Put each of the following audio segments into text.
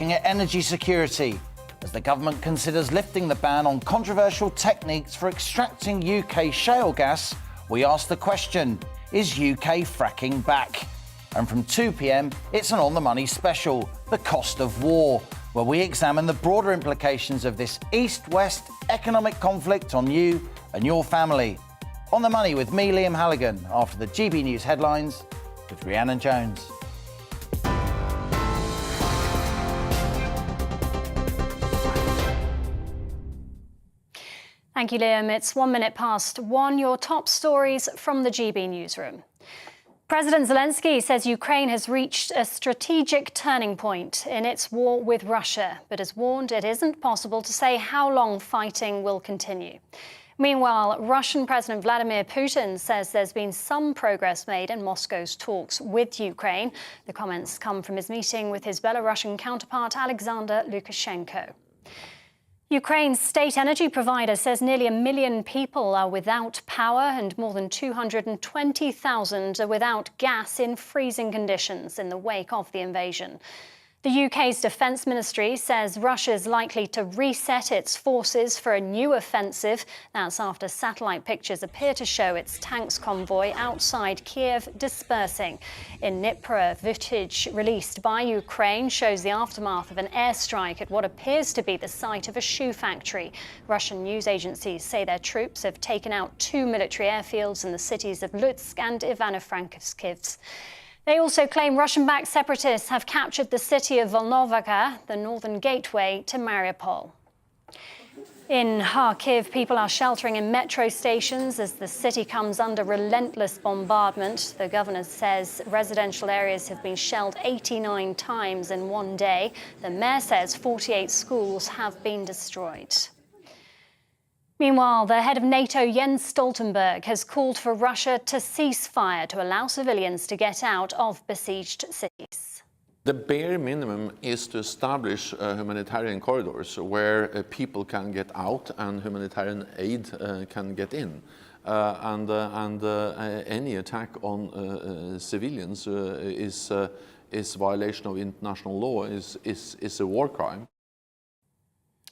at energy security. As the government considers lifting the ban on controversial techniques for extracting UK shale gas, we ask the question, is UK fracking back? And from 2 p.m, it's an On the Money special, The Cost of War, where we examine the broader implications of this East-West economic conflict on you and your family. On the Money with me, Liam Halligan, after the GB News headlines with Rhiannon Jones. Thank you, Liam. It's 1 minute past one. Your top stories from the GB newsroom. President Zelensky says Ukraine has reached a strategic turning point in its war with Russia, but has warned it isn't possible to say how long fighting will continue. Meanwhile, Russian President Vladimir Putin says there's been some progress made in Moscow's talks with Ukraine. The comments come from his meeting with his Belarusian counterpart Alexander Lukashenko. Ukraine's state energy provider says nearly 1 million people are without power and more than 220,000 are without gas in freezing conditions in the wake of the invasion. The UK's Defence Ministry says Russia's likely to reset its forces for a new offensive. That's after satellite pictures appear to show its tanks convoy outside Kiev dispersing. In Dnipro, footage released by Ukraine shows the aftermath of an airstrike at what appears to be the site of a shoe factory. Russian news agencies say their troops have taken out 2 military airfields in the cities of Lutsk and Ivano-Frankivsk. They also claim Russian-backed separatists have captured the city of Volnovaka, the northern gateway to Mariupol. In Kharkiv, people are sheltering in metro stations as the city comes under relentless bombardment. The governor says residential areas have been shelled 89 times in one day. The mayor says 48 schools have been destroyed. Meanwhile, the head of NATO, Jens Stoltenberg, has called for Russia to cease fire to allow civilians to get out of besieged cities. The bare minimum is to establish humanitarian corridors where people can get out and humanitarian aid can get in. Any attack on civilians is violation of international law, is a war crime.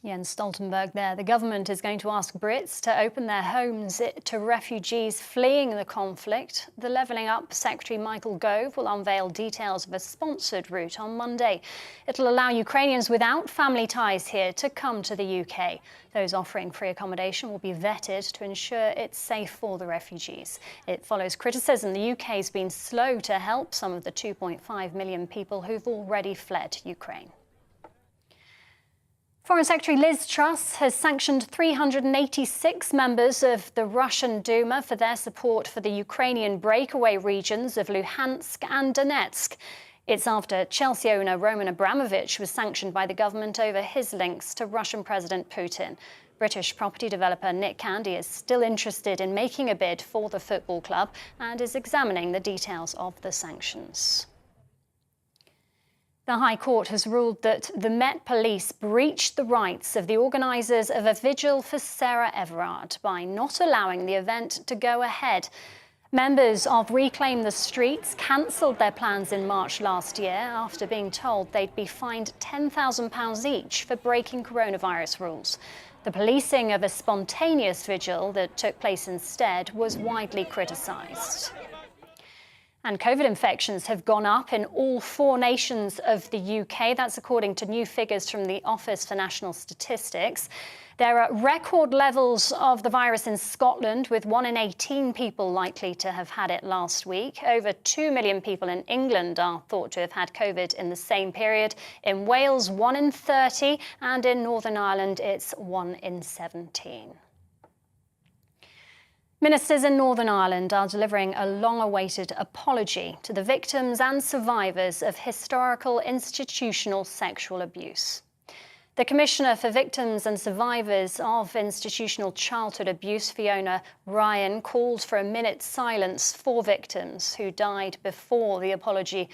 Jens Stoltenberg there. The government is going to ask Brits to open their homes to refugees fleeing the conflict. The Levelling Up Secretary Michael Gove will unveil details of a sponsored route on Monday. It'll allow Ukrainians without family ties here to come to the UK. Those offering free accommodation will be vetted to ensure it's safe for the refugees. It follows criticism the UK's been slow to help some of the 2.5 million people who've already fled Ukraine. Foreign Secretary Liz Truss has sanctioned 386 members of the Russian Duma for their support for the Ukrainian breakaway regions of Luhansk and Donetsk. It's after Chelsea owner Roman Abramovich was sanctioned by the government over his links to Russian President Putin. British property developer Nick Candy is still interested in making a bid for the football club and is examining the details of the sanctions. The High Court has ruled that the Met Police breached the rights of the organisers of a vigil for Sarah Everard by not allowing the event to go ahead. Members of Reclaim the Streets cancelled their plans in March last year after being told they'd be fined £10,000 each for breaking coronavirus rules. The policing of a spontaneous vigil that took place instead was widely criticised. And COVID infections have gone up in all 4 nations of the UK. That's according to new figures from the Office for National Statistics. There are record levels of the virus in Scotland, with 1 in 18 people likely to have had it last week. Over 2 million people in England are thought to have had COVID in the same period. In Wales, 1 in 30, and in Northern Ireland, it's 1 in 17. Ministers in Northern Ireland are delivering a long-awaited apology to the victims and survivors of historical institutional sexual abuse. The Commissioner for Victims and Survivors of Institutional Childhood Abuse, Fiona Ryan, called for a minute's silence for victims who died before the apology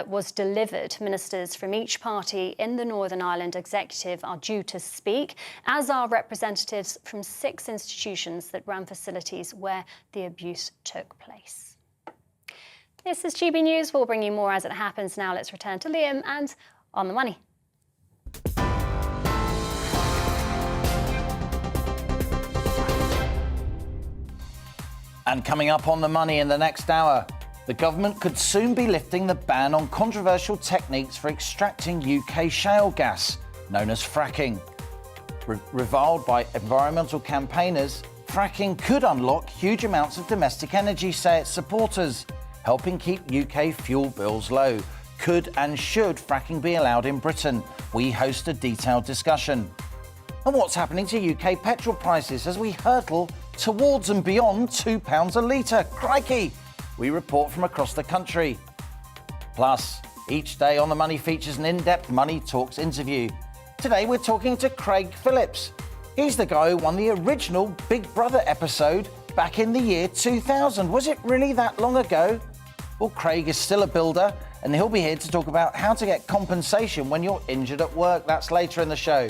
was delivered. Ministers from each party in the Northern Ireland Executive are due to speak, as are representatives from 6 institutions that ran facilities where the abuse took place. This is GB News. We'll bring you more as it happens. Now let's return to Liam and On the Money. And coming up on the money in the next hour, the government could soon be lifting the ban on controversial techniques for extracting UK shale gas, known as fracking. Reviled by environmental campaigners, fracking could unlock huge amounts of domestic energy, say its supporters, helping keep UK fuel bills low. Could and should fracking be allowed in Britain? We host a detailed discussion. And what's happening to UK petrol prices as we hurtle towards and beyond £2 a litre? Crikey! We report from across the country. Plus, each day on The Money features an in-depth Money Talks interview. Today we're talking to Craig Phillips. He's the guy who won the original Big Brother episode back in the year 2000. Was it really that long ago? Well, Craig is still a builder, and he'll be here to talk about how to get compensation when you're injured at work. That's later in the show.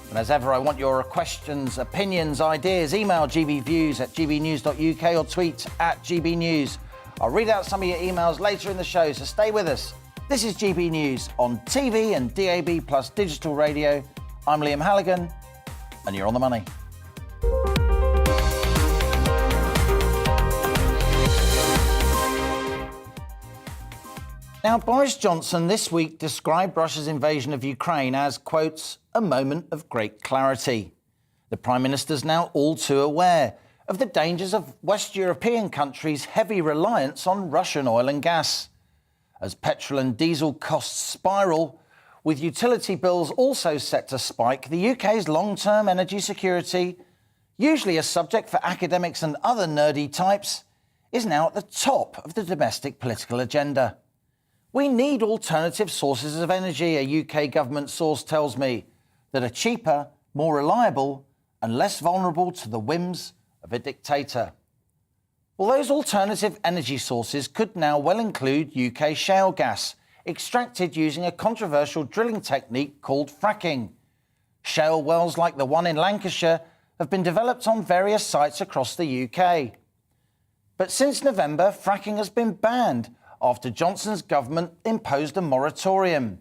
And as ever, I want your questions, opinions, ideas. Email gbviews@gbnews.uk or tweet @gbnews. I'll read out some of your emails later in the show, so stay with us. This is GB News on TV and DAB plus digital radio. I'm Liam Halligan, and you're on the money. Now, Boris Johnson this week described Russia's invasion of Ukraine as, quotes, a moment of great clarity. The Prime Minister's now all too aware of the dangers of West European countries' heavy reliance on Russian oil and gas. As petrol and diesel costs spiral, with utility bills also set to spike, the UK's long-term energy security, usually a subject for academics and other nerdy types, is now at the top of the domestic political agenda. We need alternative sources of energy, a UK government source tells me, that are cheaper, more reliable, and less vulnerable to the whims of a dictator. Well, those alternative energy sources could now well include UK shale gas, extracted using a controversial drilling technique called fracking. Shale wells like the one in Lancashire have been developed on various sites across the UK. But since November, fracking has been banned after Johnson's government imposed a moratorium.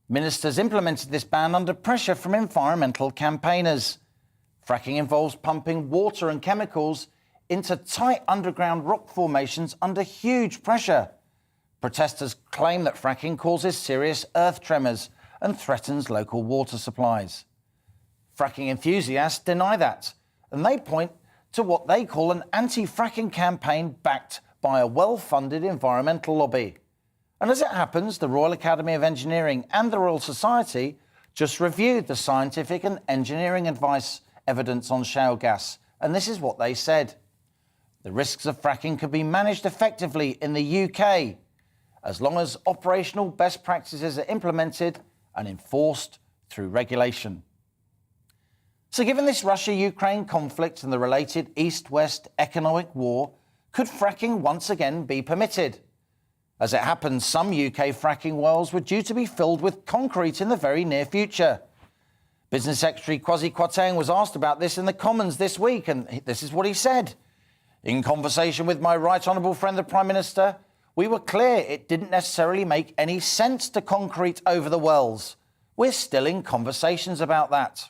Ministers implemented this ban under pressure from environmental campaigners. Fracking involves pumping water and chemicals into tight underground rock formations under huge pressure. Protesters claim that fracking causes serious earth tremors and threatens local water supplies. Fracking enthusiasts deny that, and they point to what they call an anti-fracking campaign backed by a well-funded environmental lobby. And as it happens, the Royal Academy of Engineering and the Royal Society just reviewed the scientific and engineering advice evidence on shale gas, and this is what they said. The risks of fracking can be managed effectively in the UK as long as operational best practices are implemented and enforced through regulation. So given this Russia-Ukraine conflict and the related East-West economic war, could fracking once again be permitted? As it happens, some UK fracking wells were due to be filled with concrete in the very near future. Business Secretary Kwasi Kwarteng was asked about this in the Commons this week, and this is what he said. In conversation with my right honourable friend, the Prime Minister, we were clear it didn't necessarily make any sense to concrete over the wells. We're still in conversations about that.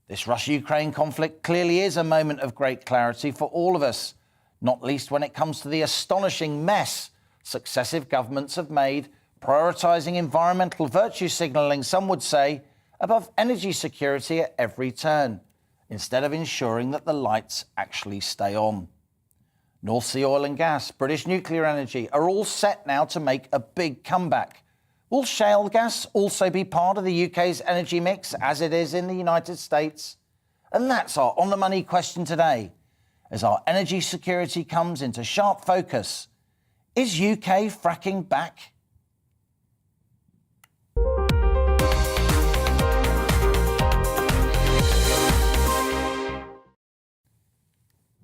This Russia-Ukraine conflict clearly is a moment of great clarity for all of us, not least when it comes to the astonishing mess successive governments have made, prioritising environmental virtue signalling, some would say, above energy security at every turn, instead of ensuring that the lights actually stay on. North Sea oil and gas, British nuclear energy are all set now to make a big comeback. Will shale gas also be part of the UK's energy mix as it is in the United States? And that's our On the Money question today, as our energy security comes into sharp focus. Is UK fracking back?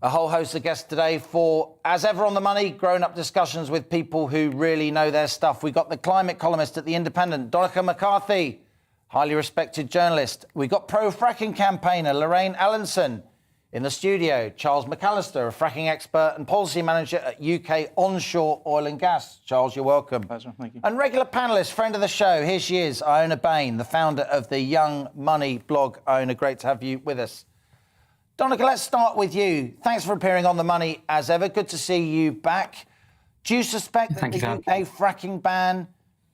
A whole host of guests today for, as ever on the money, grown-up discussions with people who really know their stuff. We got the climate columnist at The Independent, Donica McCarthy, highly respected journalist. We got pro-fracking campaigner Lorraine Allinson in the studio. Charles McAllister, a fracking expert and policy manager at UK onshore oil and gas. Charles, you're welcome. Pleasure, thank you. And regular panellist, friend of the show, here she is, Iona Bain, the founder of the Young Money blog. Iona, great to have you with us. Donica, let's start with you. Thanks for appearing on The Money as ever. Good to see you back. Do you suspect that the UK fracking ban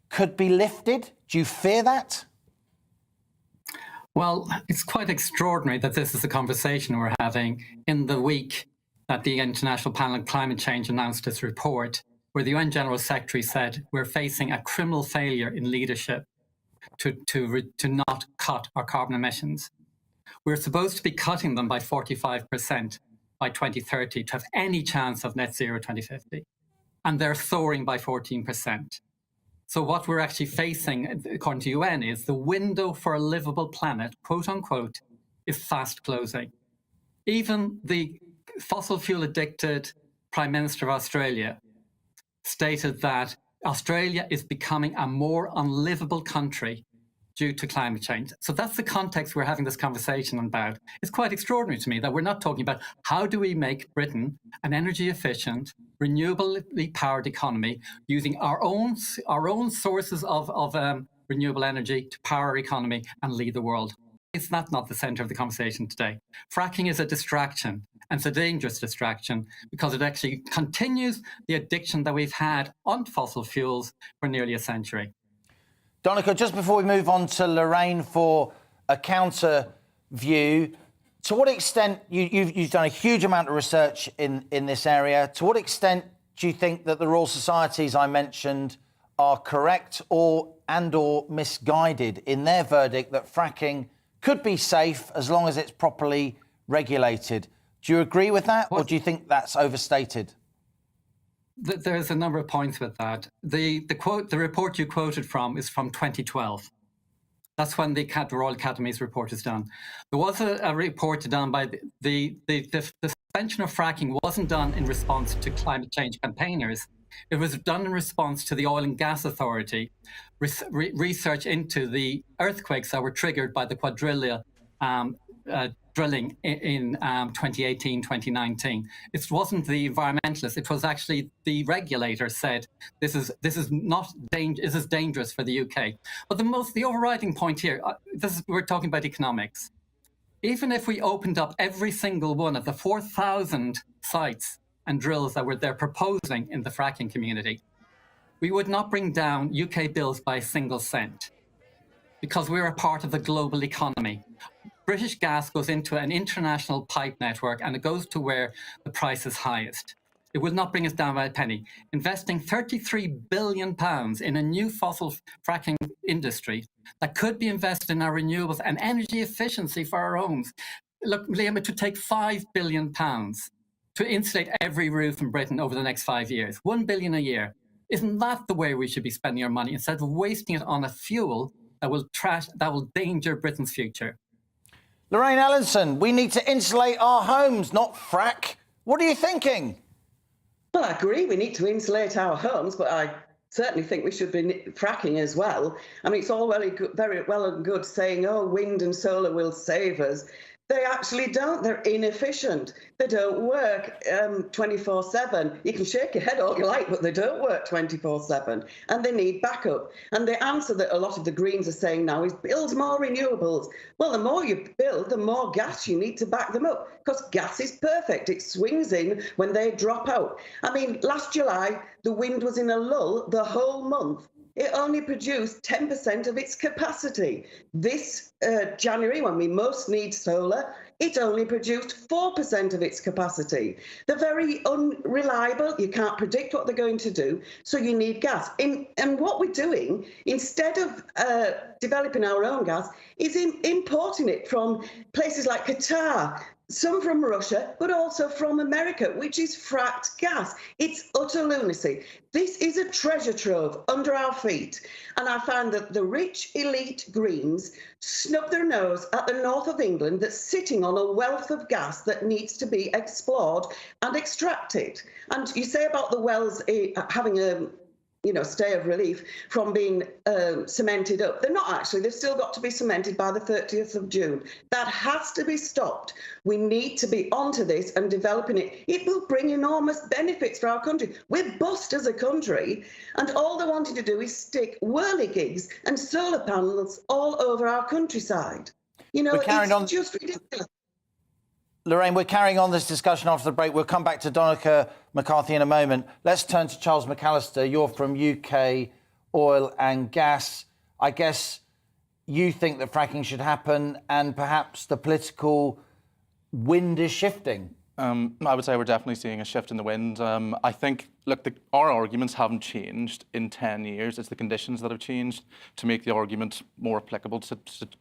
could be lifted? Do you fear that? Well, it's quite extraordinary that this is a conversation we're having in the week that the International Panel on Climate Change announced its report, where the UN General Secretary said we're facing a criminal failure in leadership to not cut our carbon emissions. We're supposed to be cutting them by 45% by 2030 to have any chance of net zero 2050. And they're soaring by 14%. So what we're actually facing, according to UN, is the window for a livable planet, quote unquote, is fast closing. Even the fossil fuel addicted Prime Minister of Australia stated that Australia is becoming a more unlivable country due to climate change. So that's the context we're having this conversation about. It's quite extraordinary to me that we're not talking about how do we make Britain an energy efficient, renewably powered economy using our own sources of renewable energy to power our economy and lead the world. It's not the center of the conversation today. Fracking is a distraction, and it's a dangerous distraction because it actually continues the addiction that we've had on fossil fuels for nearly a century. Donica, just before we move on to Lorraine for a counter view, to what extent, you've done a huge amount of research in this area, to what extent do you think that the Royal Societies I mentioned are correct or misguided in their verdict that fracking could be safe as long as it's properly regulated? Do you agree with that, or do you think that's overstated? There's a number of points with that. The report you quoted from is from 2012. That's when the Royal Academy's report is done. There was a report done by the suspension of fracking wasn't done in response to climate change campaigners. It was done in response to the Oil and Gas Authority research into the earthquakes that were triggered by the Cuadrilla drilling in 2018, 2019. It wasn't the environmentalists. It was actually the regulator said this is dangerous for the UK. But the overriding point here, we're talking about economics. Even if we opened up every single one of the 4,000 sites and drills that they're proposing in the fracking community, we would not bring down UK bills by a single cent because we're a part of the global economy. British gas goes into an international pipe network and it goes to where the price is highest. It will not bring us down by a penny. Investing £33 billion in a new fossil fracking industry that could be invested in our renewables and energy efficiency for our homes. Look, Liam, it would take £5 billion to insulate every roof in Britain over the next 5 years. £1 billion a year. Isn't that the way we should be spending our money instead of wasting it on a fuel that will danger Britain's future? Lorraine Ellenson, we need to insulate our homes, not frack. What are you thinking? Well, I agree we need to insulate our homes, but I certainly think we should be fracking as well. I mean, it's all very well and good saying, oh, wind and solar will save us. They actually don't. They're inefficient. They don't work 24/7. You can shake your head all you like, but they don't work 24/7. And they need backup. And the answer that a lot of the Greens are saying now is build more renewables. Well, the more you build, the more gas you need to back them up, because gas is perfect. It swings in when they drop out. I mean, last July, the wind was in a lull the whole month. It only produced 10% of its capacity. This January, when we most need solar, it only produced 4% of its capacity. They're very unreliable. You can't predict what they're going to do, so you need gas. And what we're doing, instead of developing our own gas, is importing it from places like Qatar, some from Russia, but also from America, which is fracked gas. It's utter lunacy. This is a treasure trove under our feet. And I find that the rich elite Greens snub their nose at the north of England that's sitting on a wealth of gas that needs to be explored and extracted. And you say about the wells having a stay of relief from being cemented up. They're not actually. They've still got to be cemented by the 30th of June. That has to be stopped. We need to be onto this and developing it. It will bring enormous benefits for our country. We're bust as a country, and all they're wanting to do is stick whirligigs and solar panels all over our countryside. We're carrying on. Just ridiculous. Lorraine, we're carrying on this discussion after the break. We'll come back to Donica McCarthy in a moment. Let's turn to Charles McAllister. You're from UK Oil and Gas. I guess you think that fracking should happen and perhaps the political wind is shifting. I would say we're definitely seeing a shift in the wind. I think, look, our arguments haven't changed in 10 years. It's the conditions that have changed to make the argument more applicable to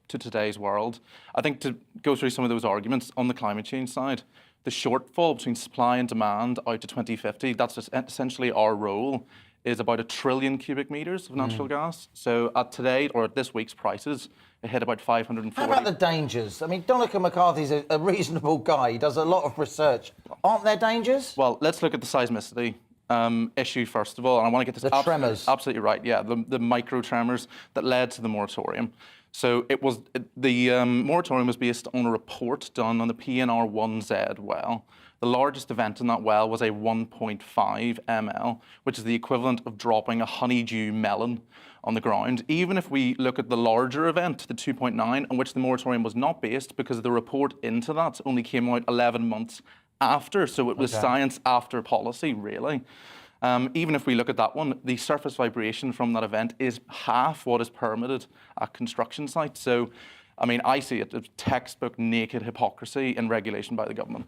today's world. I think to go through some of those arguments on the climate change side, the shortfall between supply and demand out to 2050, that's essentially our role, is about 1 trillion cubic meters of natural gas. So at today, or at this week's prices, it hit about 540. How about the dangers? I mean, Donica McCarthy's a reasonable guy. He does a lot of research. Aren't there dangers? Well, let's look at the seismicity issue first of all. And I want to get this tremors. Absolutely right, yeah. The micro tremors that led to the moratorium. So the moratorium was based on a report done on the PNR1Z well. The largest event in that well was a 1.5 ml, which is the equivalent of dropping a honeydew melon on the ground. Even if we look at the larger event, the 2.9, on which the moratorium was not based because the report into that only came out 11 months after, so it was science after policy, really. Even if we look at that one, the surface vibration from that event is half what is permitted at construction sites. So, I mean, I see it as textbook naked hypocrisy in regulation by the government.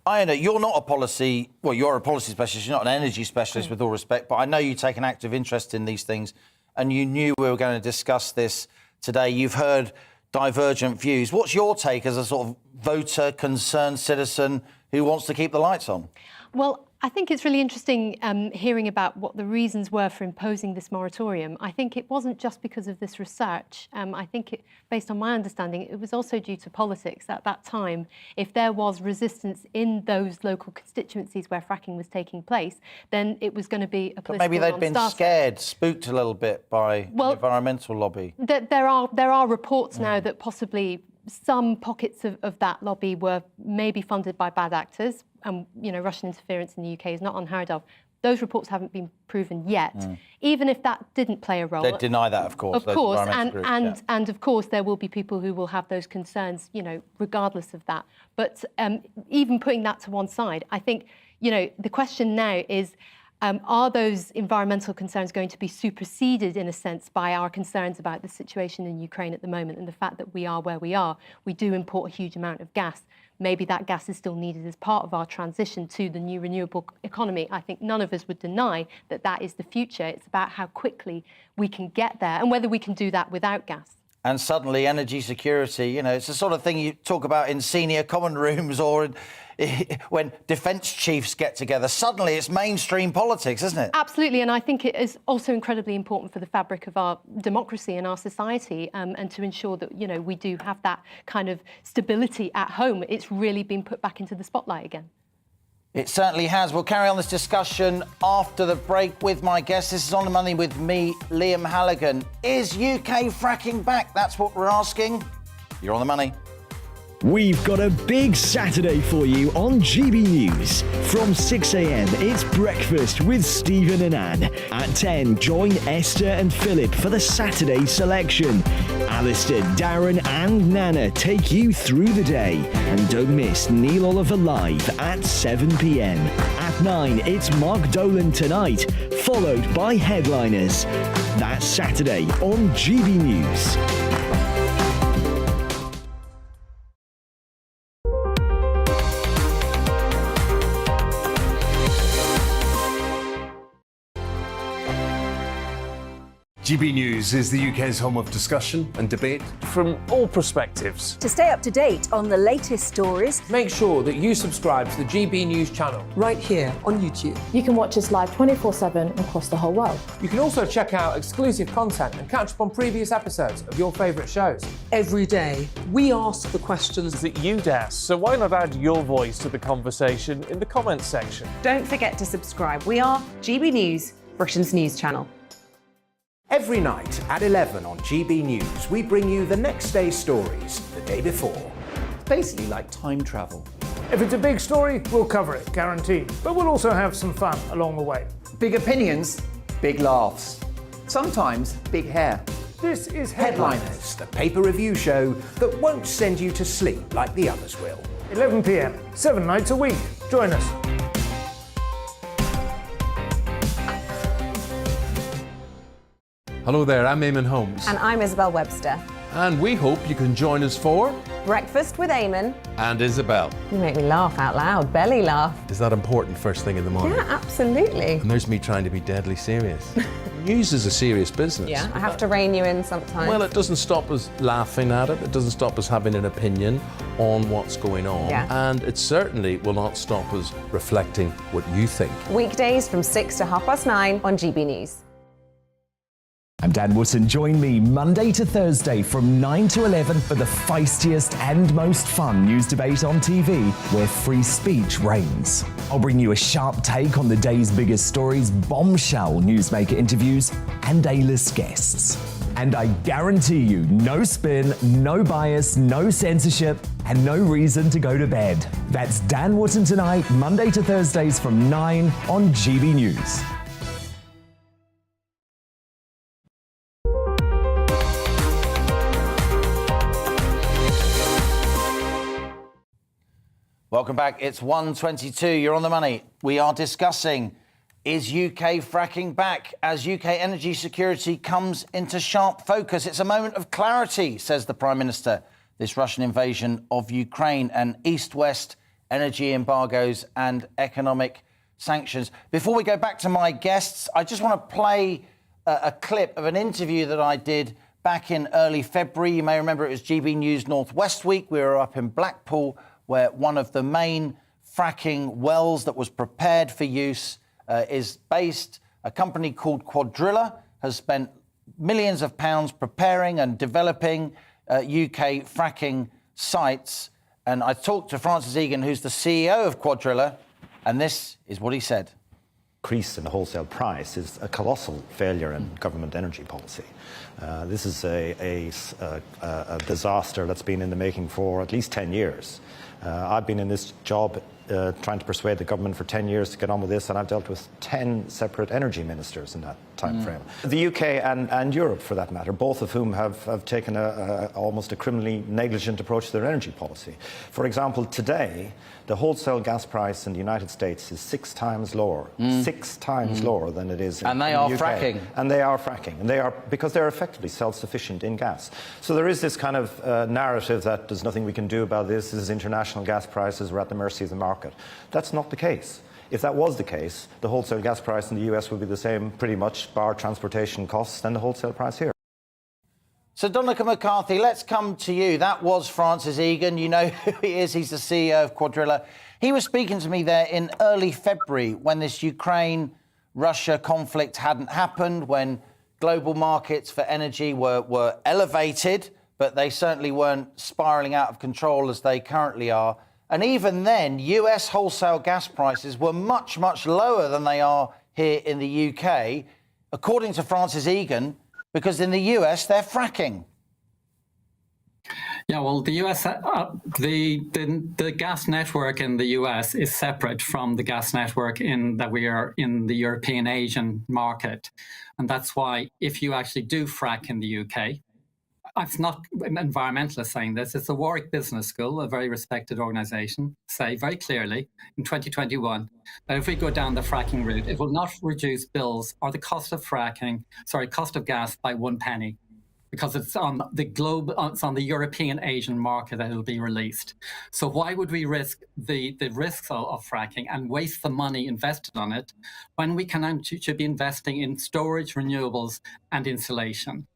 Iona, you're not a policy, well, you're a policy specialist, you're not an energy specialist with all respect, but I know you take an active interest in these things and you knew we were going to discuss this today. You've heard divergent views. What's your take as a sort of voter, concerned citizen who wants to keep the lights on? Well, I think it's really interesting hearing about what the reasons were for imposing this moratorium. I think it wasn't just because of this research. I think, based on my understanding, it was also due to politics. At that time, if there was resistance in those local constituencies where fracking was taking place, then it was going to be a political But maybe they'd been scared, spooked a little bit by the environmental lobby. There are reports now that possibly some pockets of that lobby were maybe funded by bad actors. You know, Russian interference in the UK is not unheard of. Those reports haven't been proven yet. Even if that didn't play a role, they'd deny that, of course. Of course, and of course there will be people who will have those concerns, you know, regardless of that. But even putting that to one side, I think, you know, the question now is, are those environmental concerns going to be superseded, in a sense, by our concerns about the situation in Ukraine at the moment and the fact that we are where we are? We do import a huge amount of gas. Maybe that gas is still needed as part of our transition to the new renewable economy. I think none of us would deny that that is the future. It's about how quickly we can get there and whether we can do that without gas. And suddenly energy security, you know, it's the sort of thing you talk about in senior common rooms or when defence chiefs get together. Suddenly it's mainstream politics, isn't it? Absolutely, and I think it is also incredibly important for the fabric of our democracy and our society, and to ensure that, you know, we do have that kind of stability at home. It's really been put back into the spotlight again. It certainly has. We'll carry on this discussion after the break with my guest. This is On the Money with me, Liam Halligan. Is UK fracking back? That's what we're asking. You're on the money. We've got a big Saturday for you on GB News. From 6 a.m, it's breakfast with Stephen and Anne. At 10, join Esther and Philip for the Saturday selection. Alistair, Darren and Nana take you through the day. And don't miss Neil Oliver Live at 7 p.m. At 9, it's Mark Dolan Tonight, followed by Headliners. That's Saturday on GB News. GB News is the UK's home of discussion and debate from all perspectives. To stay up to date on the latest stories, make sure that you subscribe to the GB News channel right here on YouTube. You can watch us live 24/7 across the whole world. You can also check out exclusive content and catch up on previous episodes of your favourite shows. Every day, we ask the questions that you'd ask, so why not add your voice to the conversation in the comments section? Don't forget to subscribe. We are GB News, Britain's news channel. Every night at 11 on GB News, we bring you the next day's stories the day before. It's basically like time travel. If it's a big story, we'll cover it, guaranteed. But we'll also have some fun along the way. Big opinions, big laughs. Sometimes big hair. This is Headliners, the paper review show that won't send you to sleep like the others will. 11 p.m, 7 nights a week. Join us. Hello there, I'm Eamon Holmes. And I'm Isabel Webster. And we hope you can join us for Breakfast with Eamon and Isabel. You make me laugh out loud, belly laugh. Is that important first thing in the morning? Yeah, absolutely. And there's me trying to be deadly serious. News is a serious business. Yeah, I have to rein you in sometimes. Well, it doesn't stop us laughing at it. It doesn't stop us having an opinion on what's going on. Yeah. And it certainly will not stop us reflecting what you think. Weekdays from 6 to 9:30 on GB News. I'm Dan Wootton. Join me Monday to Thursday from 9 to 11 for the feistiest and most fun news debate on TV, where free speech reigns. I'll bring you a sharp take on the day's biggest stories, bombshell newsmaker interviews, and A-list guests. And I guarantee you, no spin, no bias, no censorship, and no reason to go to bed. That's Dan Wootton Tonight, Monday to Thursdays from 9 on GB News. Welcome back. It's 1:22. You're on the money. We are discussing, is UK fracking back as UK energy security comes into sharp focus? It's a moment of clarity, says the Prime Minister. This Russian invasion of Ukraine and East-West energy embargoes and economic sanctions. Before we go back to my guests, I just want to play a clip of an interview that I did back in early February. You may remember it was GB News Northwest Week. We were up in Blackpool, where one of the main fracking wells that was prepared for use is based. A company called Cuadrilla has spent millions of pounds preparing and developing UK fracking sites. And I talked to Francis Egan, who's the CEO of Cuadrilla, and this is what he said. Increase in the wholesale price is a colossal failure in government energy policy. This is a disaster that's been in the making for at least 10 years. I've been in this job trying to persuade the government for 10 years to get on with this, and I've dealt with 10 separate energy ministers in that time frame. The UK and Europe, for that matter, both of whom have taken almost a criminally negligent approach to their energy policy. For example, today, the wholesale gas price in the United States is 6 times lower, 6 times lower than it is in the UK. And they are fracking. And they are fracking, and they are, because they're effectively self-sufficient in gas. So there is this kind of narrative that there's nothing we can do about this. This is international gas prices. We're at the mercy of the market. That's not the case. If that was the case, the wholesale gas price in the US would be the same, pretty much, bar transportation costs, than the wholesale price here. So, Donica McCarthy, let's come to you. That was Francis Egan. You know who he is. He's the CEO of Cuadrilla. He was speaking to me there in early February when this Ukraine-Russia conflict hadn't happened, when global markets for energy were elevated, but they certainly weren't spiralling out of control as they currently are. And even then, US wholesale gas prices were much, much lower than they are here in the UK, according to Francis Egan, because in the US, they're fracking. Yeah, well, the US, the gas network in the US is separate from the gas network that we are in the European Asian market. And that's why if you actually do frack in the UK, it's not environmentalists saying this, it's the Warwick Business School, a very respected organisation, say very clearly in 2021 that if we go down the fracking route, it will not reduce bills or the cost of cost of gas by 1 penny, because it's on it's on the European Asian market that it'll be released. So why would we risk the risks of fracking and waste the money invested on it when we should be investing in storage, renewables and insulation?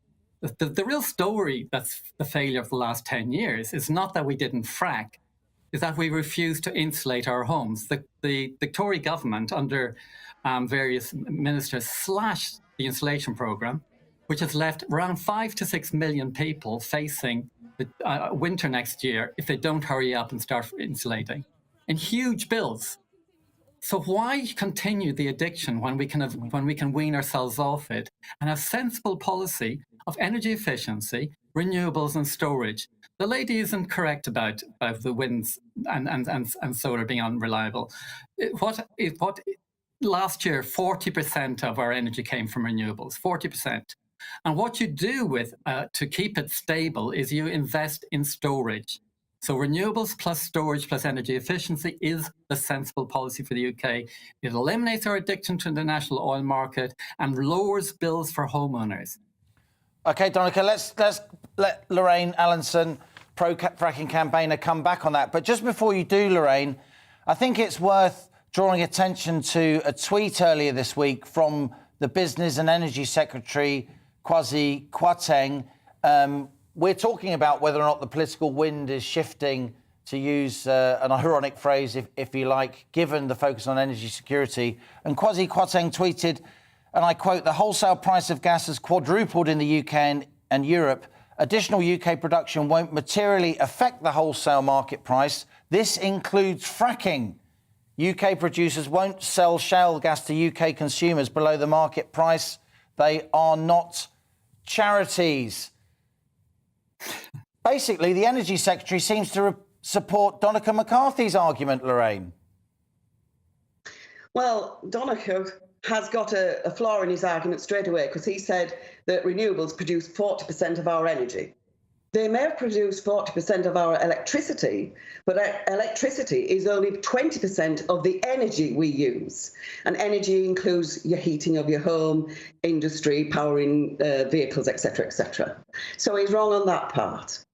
The real story that's the failure of the last 10 years is not that we didn't frack, is that we refused to insulate our homes. The Tory government, under various ministers, slashed the insulation programme, which has left around 5 to 6 million people facing the winter next year if they don't hurry up and start insulating, and huge bills. So why continue the addiction when we can wean ourselves off it and have sensible policy of energy efficiency, renewables and storage? The lady isn't correct about the winds and solar being unreliable. Last year, 40% of our energy came from renewables, 40%. And what you do to keep it stable is you invest in storage. So renewables plus storage plus energy efficiency is the sensible policy for the UK. It eliminates our addiction to the national oil market and lowers bills for homeowners. OK, Donica, let's let Lorraine Allinson, pro-fracking campaigner, come back on that. But just before you do, Lorraine, I think it's worth drawing attention to a tweet earlier this week from the Business and Energy Secretary, Kwasi Kwarteng. We're talking about whether or not the political wind is shifting, to use an ironic phrase, if you like, given the focus on energy security. And Kwasi Kwarteng tweeted, and I quote, "The wholesale price of gas has quadrupled in the UK and Europe. Additional UK production won't materially affect the wholesale market price. This includes fracking. UK producers won't sell shale gas to UK consumers below the market price. They are not charities." Basically, the Energy Secretary seems to support Donica McCarthy's argument, Lorraine. Well, Donica has got a flaw in his argument straight away, because he said that renewables produce 40% of our energy. They may have produced 40% of our electricity, but electricity is only 20% of the energy we use. And energy includes your heating of your home, industry, powering vehicles, etc., etc. So he's wrong on that part.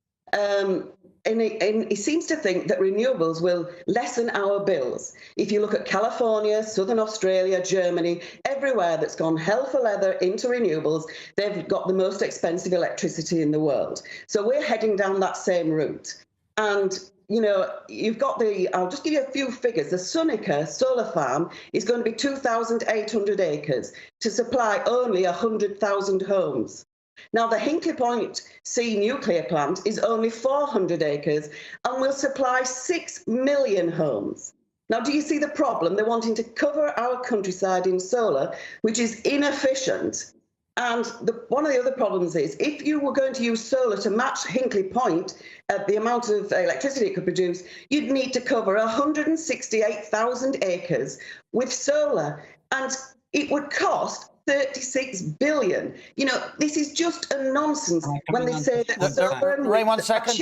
And he seems to think that renewables will lessen our bills. If you look at California, Southern Australia, Germany, everywhere that's gone hell for leather into renewables, they've got the most expensive electricity in the world. So we're heading down that same route. And, you know, you've got I'll just give you a few figures. The Sonica solar farm is going to be 2,800 acres to supply only 100,000 homes. Now, the Hinkley Point C nuclear plant is only 400 acres and will supply 6 million homes. Now, do you see the problem? They're wanting to cover our countryside in solar, which is inefficient. And one of the other problems is, if you were going to use solar to match Hinkley Point, the amount of electricity it could produce, you'd need to cover 168,000 acres with solar. And it would cost 36 billion. You know, this is just a nonsense when they say that. Lorraine, 1 second.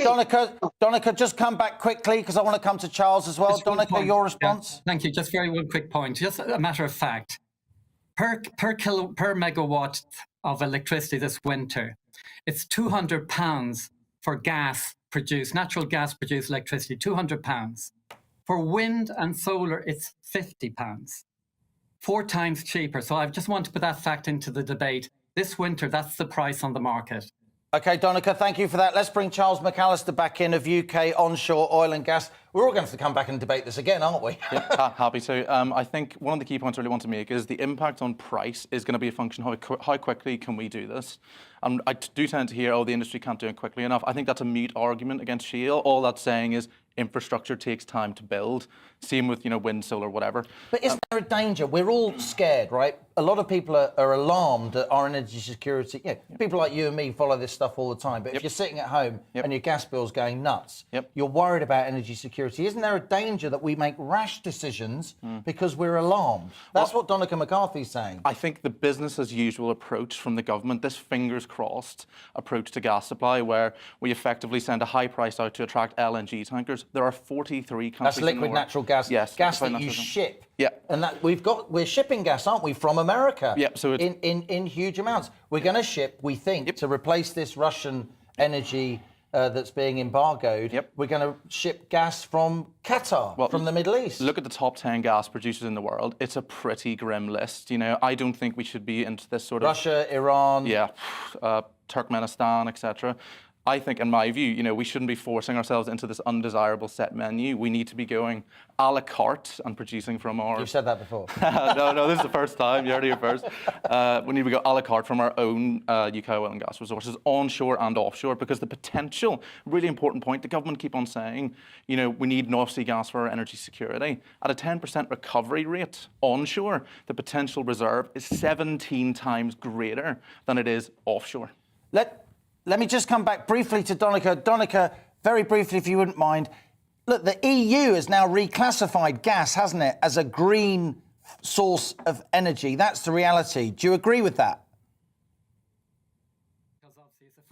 Donica, just come back quickly, because I want to come to Charles as well. Donica, your response? Yeah. Thank you. Just one quick point. Just a matter of fact. Per megawatt of electricity this winter, it's £200 for natural gas produced electricity, £200. For wind and solar, it's £50. 4 times cheaper. So I just want to put that fact into the debate. This winter, that's the price on the market. OK, Donica, thank you for that. Let's bring Charles McAllister back in of UK onshore oil and gas. We're all going to have to come back and debate this again, aren't we? Yeah, happy to. I think one of the key points I really want to make is the impact on price is going to be a function of how quickly can we do this. And I do tend to hear, oh, the industry can't do it quickly enough. I think that's a mute argument against shale. All that's saying is infrastructure takes time to build. Same with, wind, solar, whatever. But isn't there a danger? We're all scared, right? A lot of people are alarmed at our energy security. Yeah, people like you and me follow this stuff all the time. But if you're sitting at home and your gas bill's going nuts, you're worried about energy security. Isn't there a danger that we make rash decisions because we're alarmed? That's what Donica McCarthy's saying. I think the business as usual approach from the government, this fingers crossed approach to gas supply, where we effectively send a high price out to attract LNG tankers. There are 43 countries. That's liquid natural gas. Yes, gas that you ship. Yeah, and that we're shipping gas, aren't we, from America? Yeah, so in huge amounts. We're going to ship, we think, to replace this Russian energy that's being embargoed. We're going to ship gas from Qatar, from the Middle East. Look at the top 10 gas producers in the world. It's a pretty grim list. I don't think we should be into this sort of Russia, Iran, Turkmenistan, etc. I think, in my view, we shouldn't be forcing ourselves into this undesirable set menu. We need to be going a la carte and producing from our... You've said that before. No, this is the first time. You heard it here first. We need to go a la carte from our own UK oil and gas resources, onshore and offshore, because the potential, really important point, the government keep on saying, we need North Sea gas for our energy security. At a 10% recovery rate onshore, the potential reserve is 17 times greater than it is offshore. Let me just come back briefly to Donica. Donica, very briefly, if you wouldn't mind. Look, the EU has now reclassified gas, hasn't it, as a green source of energy. That's the reality. Do you agree with that?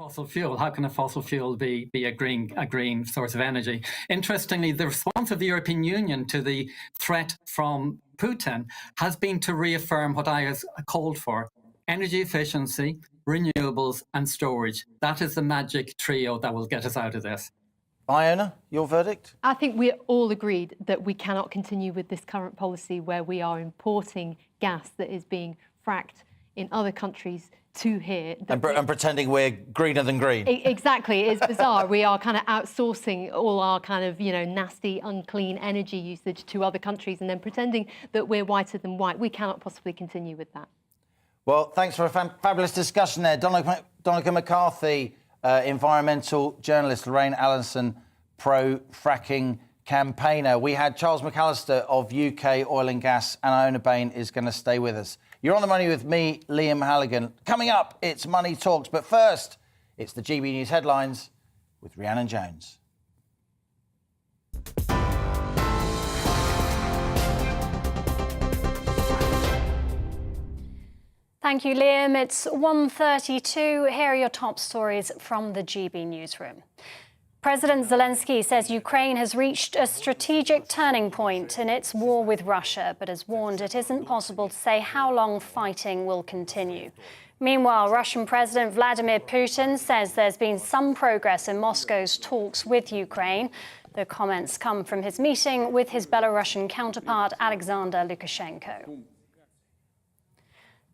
Fossil fuel. How can a fossil fuel be a green source of energy? Interestingly, the response of the European Union to the threat from Putin has been to reaffirm what I have called for: energy efficiency, renewables, and storage. That is the magic trio that will get us out of this. Iona, your verdict? I think we're all agreed that we cannot continue with this current policy where we are importing gas that is being fracked in other countries to here. And pretending we're greener than green. Exactly. It's bizarre. We are kind of outsourcing all our kind of, nasty, unclean energy usage to other countries and then pretending that we're whiter than white. We cannot possibly continue with that. Well, thanks for a fabulous discussion there. Donica McCarthy, environmental journalist, Lorraine Allinson, pro-fracking campaigner. We had Charles McAllister of UK Oil and Gas, and Iona Bain is going to stay with us. You're on the money with me, Liam Halligan. Coming up, it's Money Talks. But first, it's the GB News headlines with Rhiannon Jones. Thank you, Liam. It's 1:32. Here are your top stories from the GB newsroom. President Zelensky says Ukraine has reached a strategic turning point in its war with Russia, but has warned it isn't possible to say how long fighting will continue. Meanwhile, Russian President Vladimir Putin says there's been some progress in Moscow's talks with Ukraine. The comments come from his meeting with his Belarusian counterpart, Alexander Lukashenko.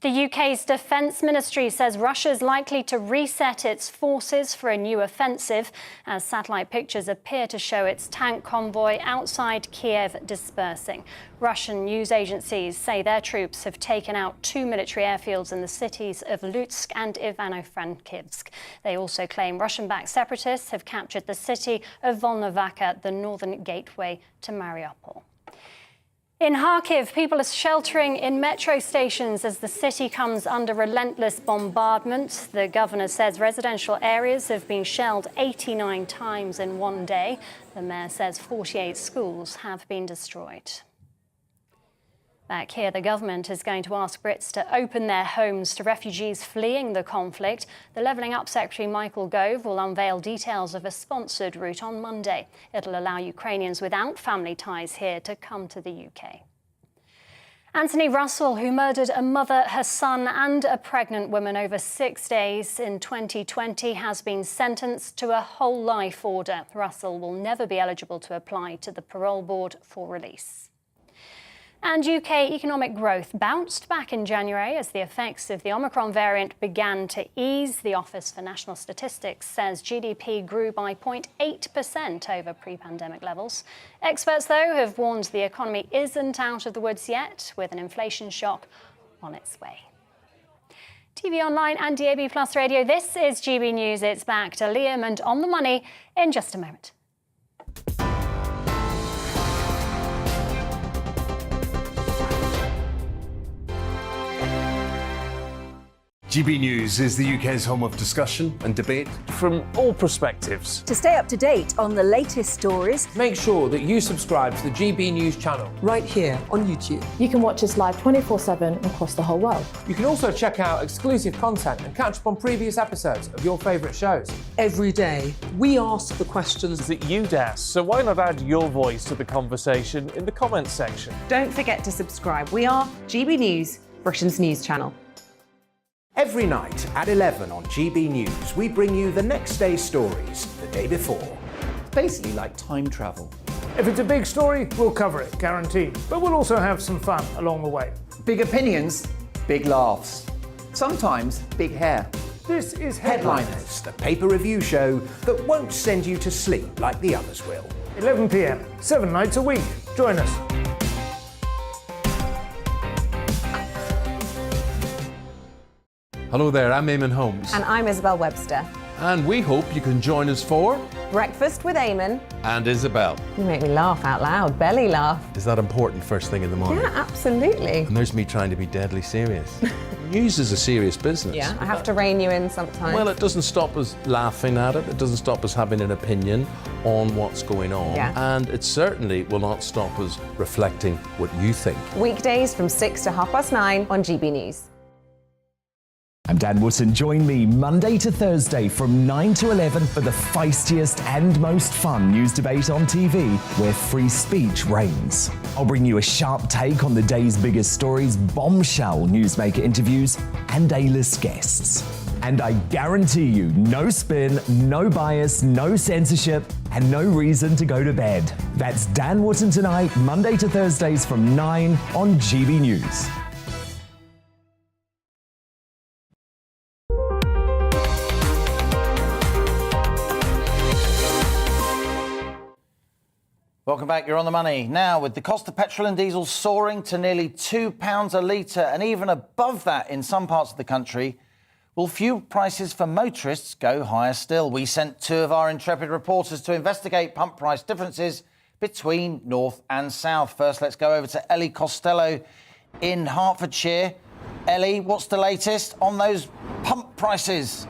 The UK's Defence Ministry says Russia is likely to reset its forces for a new offensive, as satellite pictures appear to show its tank convoy outside Kiev dispersing. Russian news agencies say their troops have taken out 2 military airfields in the cities of Lutsk and Ivano-Frankivsk. They also claim Russian-backed separatists have captured the city of Volnovakha, the northern gateway to Mariupol. In Kharkiv, people are sheltering in metro stations as the city comes under relentless bombardment. The governor says residential areas have been shelled 89 times in one day. The mayor says 48 schools have been destroyed. Back here, the government is going to ask Brits to open their homes to refugees fleeing the conflict. The Levelling Up Secretary Michael Gove will unveil details of a sponsored route on Monday. It'll allow Ukrainians without family ties here to come to the UK. Anthony Russell, who murdered a mother, her son and a pregnant woman over 6 days in 2020, has been sentenced to a whole life order. Russell will never be eligible to apply to the parole board for release. And UK economic growth bounced back in January as the effects of the Omicron variant began to ease. The Office for National Statistics says GDP grew by 0.8% over pre-pandemic levels. Experts, though, have warned the economy isn't out of the woods yet, with an inflation shock on its way. TV online and DAB Plus radio, this is GB News. It's back to Liam and On the Money in just a moment. GB News is the UK's home of discussion and debate from all perspectives. To stay up to date on the latest stories, make sure that you subscribe to the GB News channel right here on YouTube. You can watch us live 24/7 across the whole world. You can also check out exclusive content and catch up on previous episodes of your favourite shows. Every day, we ask the questions that you'd ask, so why not add your voice to the conversation in the comments section? Don't forget to subscribe. We are GB News, Britain's news channel. Every night at 11 on GB News, we bring you the next day's stories the day before. It's basically like time travel. If it's a big story, we'll cover it, guaranteed. But we'll also have some fun along the way. Big opinions, big laughs. Sometimes big hair. This is Headliners, the paper review show that won't send you to sleep like the others will. 11 p.m, 7 nights a week. Join us. Hello there, I'm Eamon Holmes. And I'm Isabel Webster. And we hope you can join us for Breakfast with Eamon and Isabel. You make me laugh out loud, belly laugh. Is that important first thing in the morning? Yeah, absolutely. And there's me trying to be deadly serious. News is a serious business. Yeah, I have to rein you in sometimes. Well, it doesn't stop us laughing at it. It doesn't stop us having an opinion on what's going on. Yeah. And it certainly will not stop us reflecting what you think. Weekdays from 6 to 9:30 on GB News. I'm Dan Wootton. Join me Monday to Thursday from 9 to 11 for the feistiest and most fun news debate on TV, where free speech reigns. I'll bring you a sharp take on the day's biggest stories, bombshell newsmaker interviews, and A-list guests. And I guarantee you, no spin, no bias, no censorship, and no reason to go to bed. That's Dan Wootton Tonight, Monday to Thursdays from 9 on GB News. Welcome back, you're on the money. Now, with the cost of petrol and diesel soaring to nearly £2 a litre and even above that in some parts of the country, will fuel prices for motorists go higher still? We sent two of our intrepid reporters to investigate pump price differences between north and south. First, let's go over to Ellie Costello in Hertfordshire. Ellie, what's the latest on those pump prices?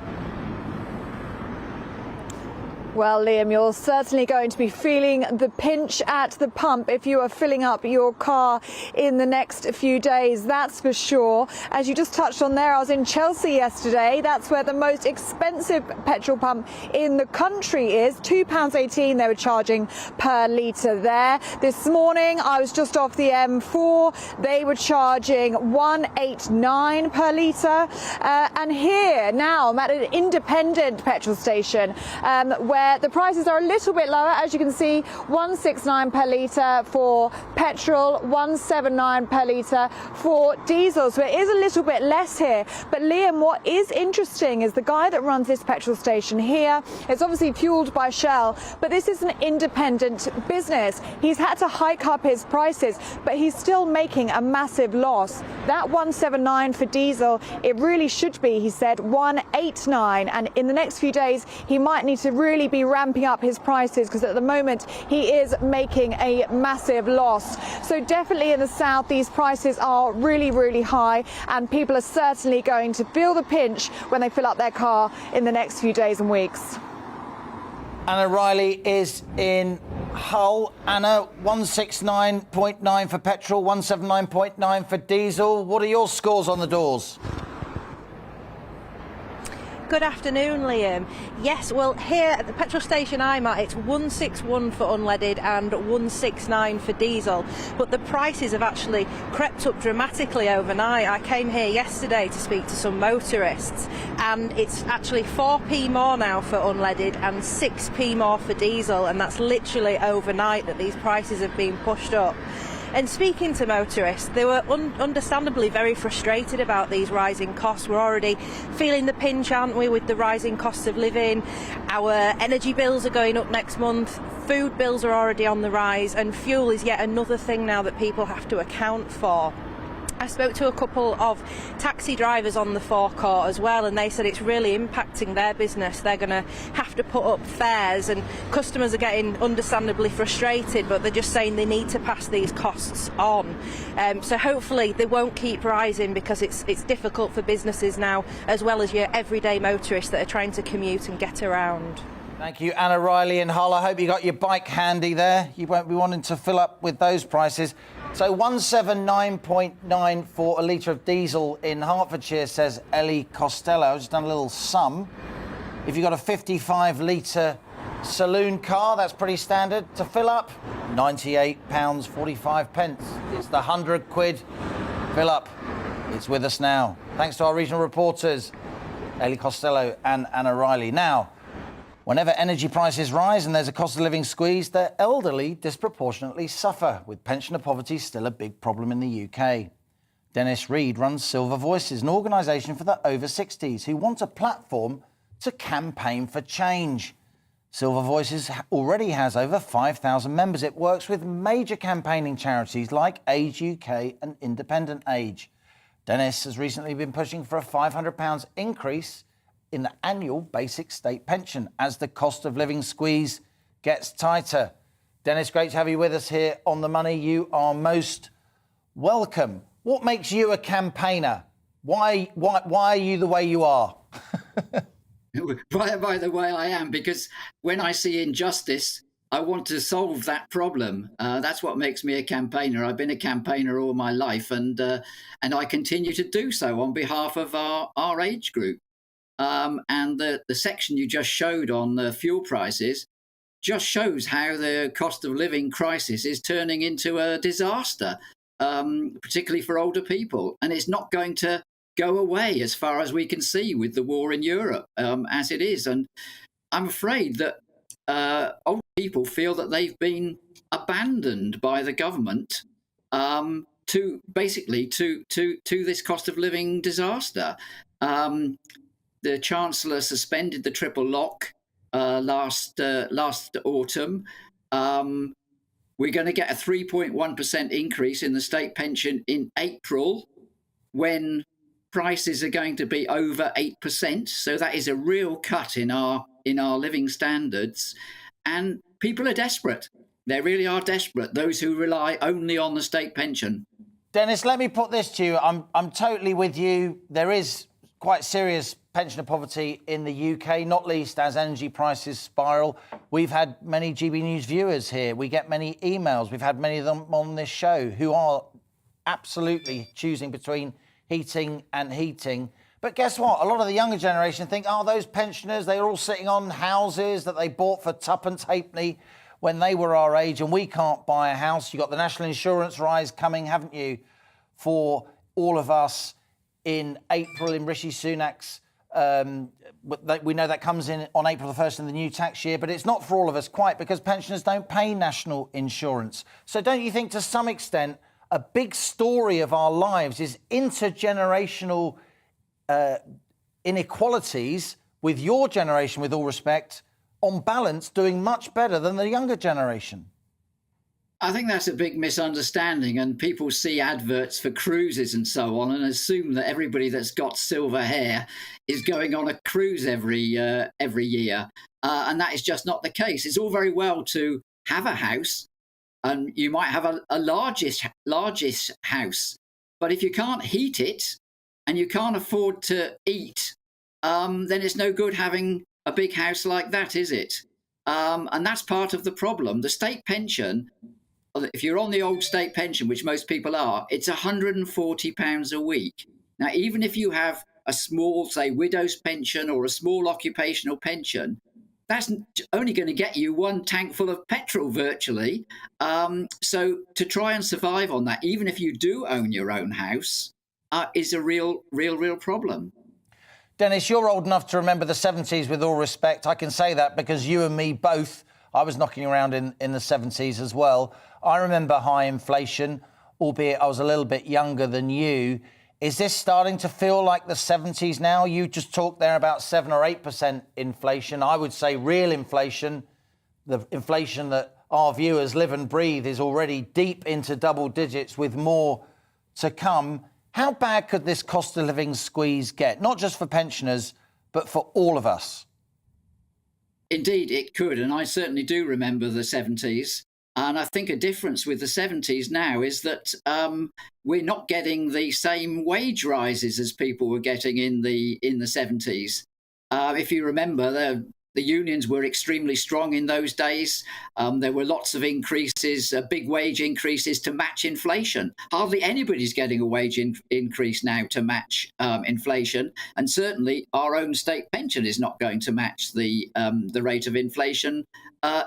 Well, Liam, you're certainly going to be feeling the pinch at the pump if you are filling up your car in the next few days, that's for sure. As you just touched on there, I was in Chelsea yesterday. That's where the most expensive petrol pump in the country is. £2.18 they were charging per litre there. This morning, I was just off the M4. They were charging £1.89 per litre. And here, now, I'm at an independent petrol station where the prices are a little bit lower. As you can see, £1.69 per litre for petrol, £1.79 per litre for diesel. So it is a little bit less here. But Liam, what is interesting is the guy that runs this petrol station here, it's obviously fueled by Shell, but this is an independent business. He's had to hike up his prices, but he's still making a massive loss. That £1.79 for diesel, it really should be, he said, £1.89. And in the next few days, he might need to really be ramping up his prices because at the moment he is making a massive loss. So definitely in the south these prices are really, really high, and people are certainly going to feel the pinch when they fill up their car in the next few days and weeks. Anna Riley is in Hull. Anna, 169.9 for petrol, 179.9 for diesel. What are your scores on the doors? Good afternoon, Liam. Yes, well, here at the petrol station I'm at, it's 161 for unleaded and 169 for diesel. But the prices have actually crept up dramatically overnight. I came here yesterday to speak to some motorists, and it's actually 4p more now for unleaded and 6p more for diesel, and that's literally overnight that these prices have been pushed up. And speaking to motorists, they were understandably very frustrated about these rising costs. We're already feeling the pinch, aren't we, with the rising costs of living. Our energy bills are going up next month, food bills are already on the rise, and fuel is yet another thing now that people have to account for. I spoke to a couple of taxi drivers on the forecourt as well, and they said it's really impacting their business. They're going to have to put up fares, and customers are getting understandably frustrated, but they're just saying they need to pass these costs on. So hopefully they won't keep rising, because it's difficult for businesses now, as well as your everyday motorists that are trying to commute and get around. Thank you, Anna Riley in Hull. I hope you got your bike handy there. You won't be wanting to fill up with those prices. So 179.9 for a litre of diesel in Hertfordshire, says Ellie Costello. I've just done a little sum. If you've got a 55-litre saloon car, that's pretty standard to fill up. £98.45. It's the 100 quid fill up. It's with us now. Thanks to our regional reporters, Ellie Costello and Anna Riley. Now, whenever energy prices rise and there's a cost of living squeeze, the elderly disproportionately suffer, with pensioner poverty still a big problem in the UK. Dennis Reed runs Silver Voices, an organisation for the over 60s who want a platform to campaign for change. Silver Voices already has over 5,000 members. It works with major campaigning charities like Age UK and Independent Age. Dennis has recently been pushing for a £500 increase in the annual basic state pension as the cost of living squeeze gets tighter. Dennis, great to have you with us here on The Money. You are most welcome. What makes you a campaigner? Why are you the way you are? By the way I am, because when I see injustice, I want to solve that problem. That's what makes me a campaigner. I've been a campaigner all my life, and I continue to do so on behalf of our age group. And the section you just showed on the fuel prices just shows how the cost of living crisis is turning into a disaster, particularly for older people. And it's not going to go away as far as we can see with the war in Europe as it is. And I'm afraid that old people feel that they've been abandoned by the government to this cost of living disaster. The Chancellor suspended the triple lock last autumn. We're going to get a 3.1% increase in the state pension in April, when prices are going to be over 8%. So that is a real cut in our living standards, and people are desperate. They really are desperate, those who rely only on the state pension. Dennis, let me put this to you. I'm totally with you. There is quite serious pensioner poverty in the UK, not least as energy prices spiral. We've had many GB News viewers here. We get many emails. We've had many of them on this show who are absolutely choosing between heating and heating. But guess what? A lot of the younger generation think, oh, those pensioners, they're all sitting on houses that they bought for tuppence halfpenny when they were our age, and we can't buy a house. You've got the national insurance rise coming, haven't you, for all of us in April in Rishi Sunak's. We know that comes in on April the 1st in the new tax year, but it's not for all of us quite, because pensioners don't pay national insurance. So don't you think to some extent a big story of our lives is intergenerational inequalities, with your generation, with all respect, on balance, doing much better than the younger generation? I think that's a big misunderstanding, and people see adverts for cruises and so on and assume that everybody that's got silver hair is going on a cruise every year, and that is just not the case. It's all very well to have a house, and you might have a largest house, but if you can't heat it and you can't afford to eat, then it's no good having a big house like that, is it? And that's part of the problem. The state pension, if you're on the old state pension, which most people are, it's £140 a week. Now, even if you have a small, say, widow's pension or a small occupational pension, that's only going to get you one tank full of petrol virtually. So to try and survive on that, even if you do own your own house, is a real problem. Dennis, you're old enough to remember the 70s, with all respect. I can say that because you and me both, I was knocking around in the 70s as well. I remember high inflation, albeit I was a little bit younger than you. Is this starting to feel like the 70s now? You just talked there about 7 or 8% inflation. I would say real inflation, the inflation that our viewers live and breathe, is already deep into double digits, with more to come. How bad could this cost of living squeeze get? Not just for pensioners, but for all of us. Indeed, it could. And I certainly do remember the 70s. And I think a difference with the 70s now is that we're not getting the same wage rises as people were getting in the 70s. If you remember, the unions were extremely strong in those days. There were lots of increases, big wage increases to match inflation. Hardly anybody's getting a wage increase now to match inflation. And certainly our own state pension is not going to match the rate of inflation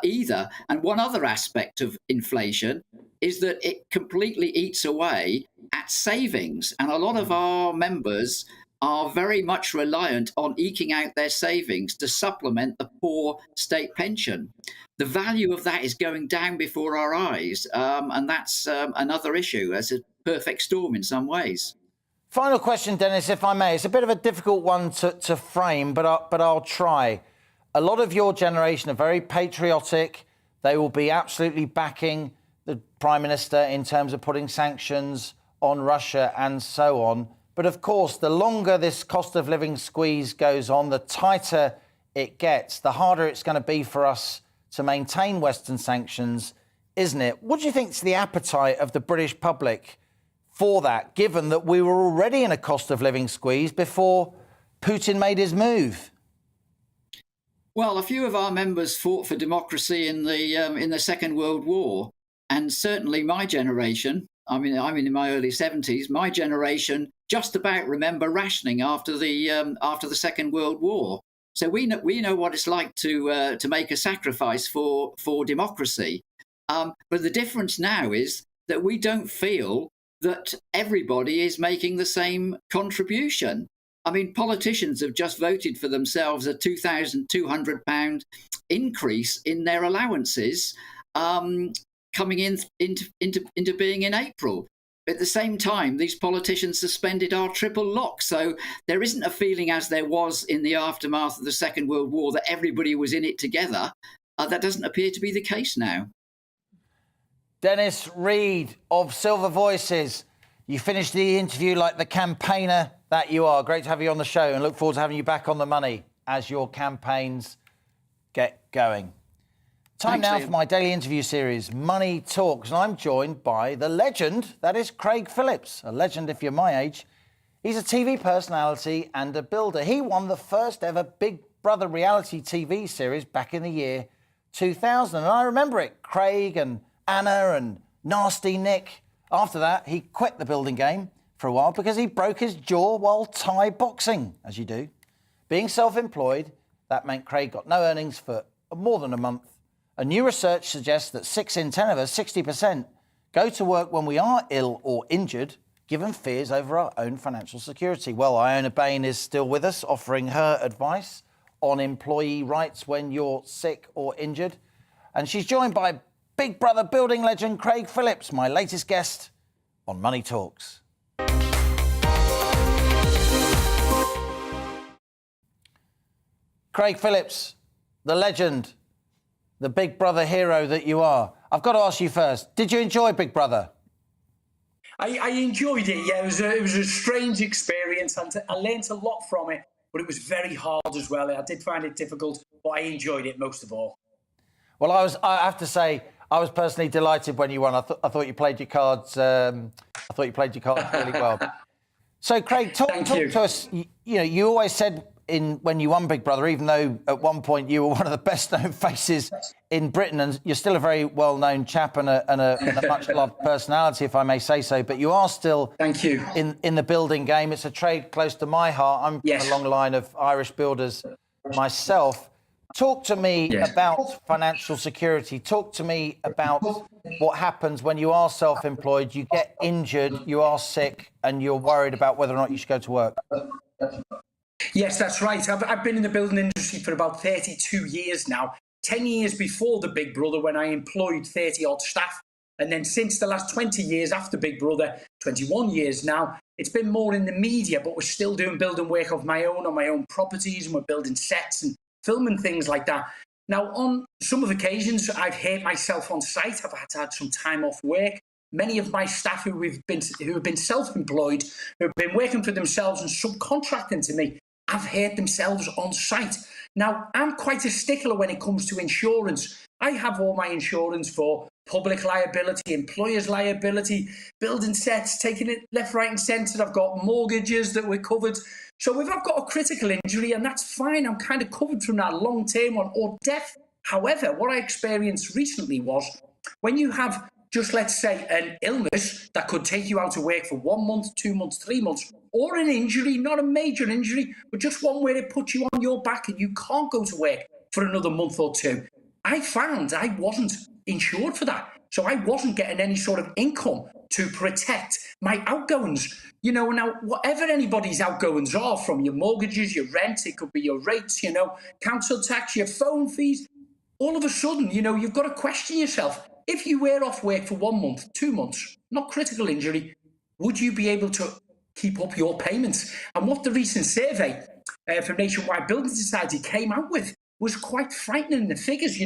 either. And one other aspect of inflation is that it completely eats away at savings. And a lot of our members are very much reliant on eking out their savings to supplement the poor state pension. The value of that is going down before our eyes, and that's another issue. It's a perfect storm in some ways. Final question, Dennis, if I may. It's a bit of a difficult one to frame, but I'll try. A lot of your generation are very patriotic. They will be absolutely backing the Prime Minister in terms of putting sanctions on Russia and so on. But of course, the longer this cost of living squeeze goes on, the tighter it gets, the harder it's going to be for us to maintain Western sanctions, isn't it? What do you think is the appetite of the British public for that, given that we were already in a cost of living squeeze before Putin made his move? Well, a few of our members fought for democracy in the Second World War, and certainly my generation. I'm in my early 70s. My generation just about remember rationing after the Second World War. So we know what it's like to make a sacrifice for democracy. But the difference now is that we don't feel that everybody is making the same contribution. I mean, politicians have just voted for themselves a £2,200 increase in their allowances, coming into being in April. At the same time, these politicians suspended our triple lock. So there isn't a feeling, as there was in the aftermath of the Second World War, that everybody was in it together. That doesn't appear to be the case now. Dennis Reed of Silver Voices, you finished the interview like the campaigner that you are. Great to have you on the show and look forward to having you back on the money as your campaigns get going. Time now for my daily interview series, Money Talks, and I'm joined by the legend, that is Craig Phillips, a legend if you're my age. He's a TV personality and a builder. He won the first ever Big Brother reality TV series back in the year 2000, and I remember it, Craig and Anna and Nasty Nick. After that, he quit the building game for a while because he broke his jaw while Thai boxing, as you do. Being self-employed, that meant Craig got no earnings for more than a month. A new research suggests that 6 in 10 of us, 60%, go to work when we are ill or injured, given fears over our own financial security. Well, Iona Bain is still with us, offering her advice on employee rights when you're sick or injured. And she's joined by Big Brother building legend Craig Phillips, my latest guest on Money Talks. Craig Phillips, the legend, the Big Brother hero that you are. I've got to ask you first, did you enjoy Big Brother? I enjoyed it, yeah. It was a strange experience, and I learnt a lot from it, but it was very hard as well. I did find it difficult, but I enjoyed it most of all. Well, I have to say, I was personally delighted when you won. I thought you played your cards. Really well. So, Craig, talk to us. You always said when you won Big Brother, even though at one point you were one of the best-known faces in Britain, and you're still a very well-known chap and a much-loved personality, if I may say so. But you are still, thank you, in the building game. It's a trade close to my heart. I'm from a long line of Irish builders myself. Talk to me about financial security. Talk to me about what happens when you are self-employed, you get injured, you are sick, and you're worried about whether or not you should go to work. Yes, that's right. I've been in the building industry for about 32 years now. 10 years before the Big Brother, when I employed 30-odd staff. And then since the last 20 years after Big Brother, 21 years now, it's been more in the media, but we're still doing building work of my own on my own properties, and we're building sets and filming things like that. Now, on some of the occasions, I've hurt myself on site. I've had to have some time off work. Many of my staff who have been self-employed, who have been working for themselves and subcontracting to me, have hurt themselves on site. Now, I'm quite a stickler when it comes to insurance. I have all my insurance for public liability, employer's liability, building sets, taking it left, right and centre. I've got mortgages that we're covered. So if I've got a critical injury, and that's fine, I'm kind of covered from that long-term one, or death. However, what I experienced recently was when you have just, let's say, an illness that could take you out of work for 1 month, 2 months, 3 months, or an injury, not a major injury, but just one where it puts you on your back and you can't go to work for another month or two. I found I wasn't insured for that. So I wasn't getting any sort of income to protect my outgoings. Now, whatever anybody's outgoings are, from your mortgages, your rent, it could be your rates, council tax, your phone fees, all of a sudden, you've got to question yourself. If you were off work for 1 month, 2 months, not critical injury, would you be able to keep up your payments? And what the recent survey from Nationwide Building Society came out with was quite frightening. The figures,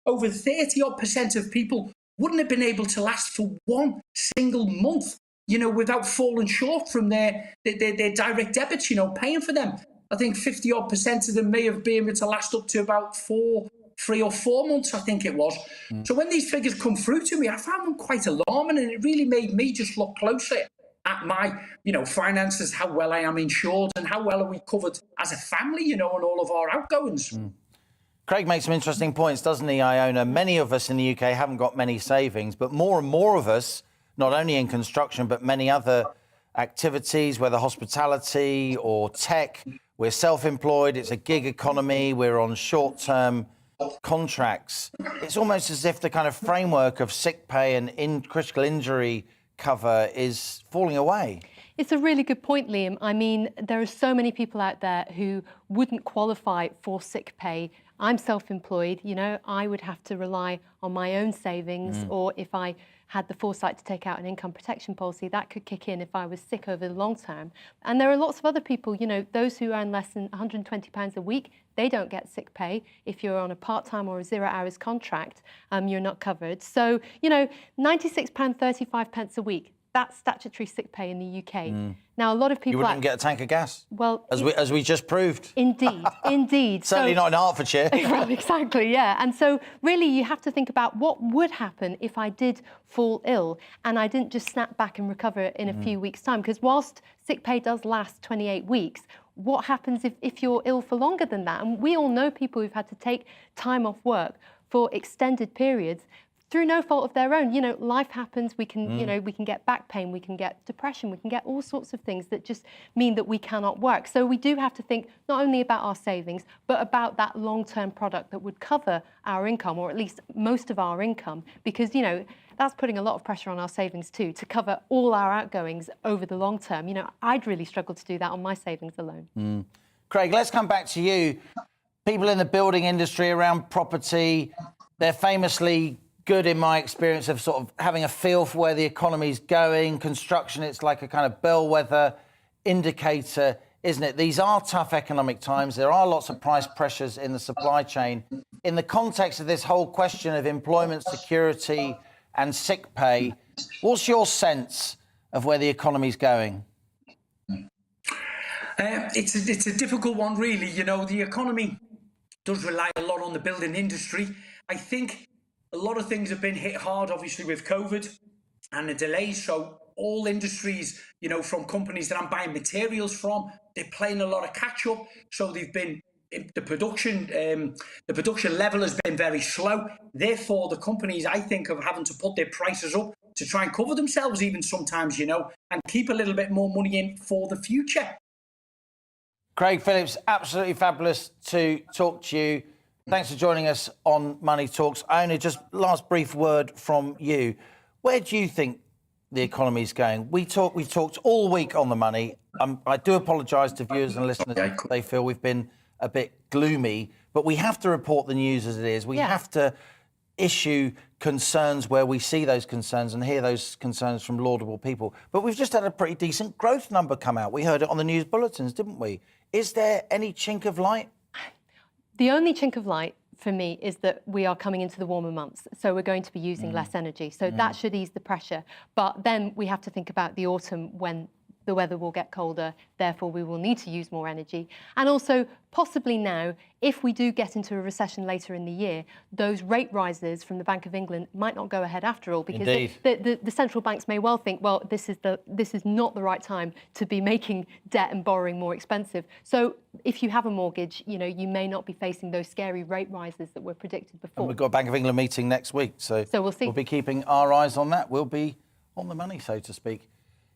over 30% of people wouldn't have been able to last for 1 single month, without falling short from their direct debits, paying for them. I think 50% of them may have been able to last up to about 3 or 4 months, I think it was. So when these figures come through to me, I found them quite alarming, and it really made me just look closer at my, finances, how well I am insured and how well are we covered as a family, and all of our outgoings. Craig makes some interesting points, doesn't he, Iona? Many of us in the UK haven't got many savings, but more and more of us, not only in construction, but many other activities, whether hospitality or tech, we're self-employed, it's a gig economy, we're on short-term contracts. It's almost as if the kind of framework of sick pay and critical injury cover is falling away. It's a really good point, Liam. I mean, there are so many people out there who wouldn't qualify for sick pay. I'm self-employed, you know, I would have to rely on my own savings, or if I had the foresight to take out an income protection policy, that could kick in if I was sick over the long term. And there are lots of other people, you know, those who earn less than £120 a week, they don't get sick pay. If you're on a part-time or a 0 hours contract, you're not covered. So, you know, £96.35 a week, that's statutory sick pay in the UK. Now, a lot of people... You wouldn't get a tank of gas, well, as we just proved. Indeed, indeed. Certainly not in Hertfordshire. Well, exactly, yeah. And so really you have to think about what would happen if I did fall ill and I didn't just snap back and recover in a few weeks' time. Because whilst sick pay does last 28 weeks, what happens if you're ill for longer than that? And we all know people who've had to take time off work for extended periods through no fault of their own. You know, life happens, we can, you know, we can get back pain, we can get depression, we can get all sorts of things that just mean that we cannot work. So we do have to think not only about our savings, but about that long-term product that would cover our income, or at least most of our income, because, you know, that's putting a lot of pressure on our savings too, to cover all our outgoings over the long term. You know, I'd really struggle to do that on my savings alone. Craig, let's come back to you. People in the building industry around property, they're famously good, in my experience, of sort of having a feel for where the economy's going. Construction, it's like a kind of bellwether indicator, isn't it? These are tough economic times. There are lots of price pressures in the supply chain. In the context of this whole question of employment security and sick pay, what's your sense of where the economy's going? It's a difficult one, really. You know, the economy does rely a lot on the building industry. I think a lot of things have been hit hard, obviously, with COVID and the delays. So all industries, you know, from companies that I'm buying materials from, they're playing a lot of catch up. So they've been, the production level has been very slow. Therefore, the companies, I think, are having to put their prices up to try and cover themselves even sometimes, you know, and keep a little bit more money in for the future. Craig Phillips, absolutely fabulous to talk to you. Thanks for joining us on Money Talks. Iona, just last brief word from you. Where do you think the economy's going? We've talked all week on the money. I do apologise to viewers and listeners if they feel we've been a bit gloomy, but we have to report the news as it is. We have to issue concerns where we see those concerns and hear those concerns from laudable people. But we've just had a pretty decent growth number come out. We heard it on the news bulletins, didn't we? Is there any chink of light? The only chink of light for me is that we are coming into the warmer months, so we're going to be using less energy. So that should ease the pressure. But then we have to think about the autumn when the weather will get colder, therefore we will need to use more energy. And also, possibly now, if we do get into a recession later in the year, those rate rises from the Bank of England might not go ahead after all, because the central banks may well think, well, this is not the right time to be making debt and borrowing more expensive. So if you have a mortgage, you know, you may not be facing those scary rate rises that were predicted before. And we've got a Bank of England meeting next week, so we'll see. We'll be keeping our eyes on that. We'll be on the money, so to speak.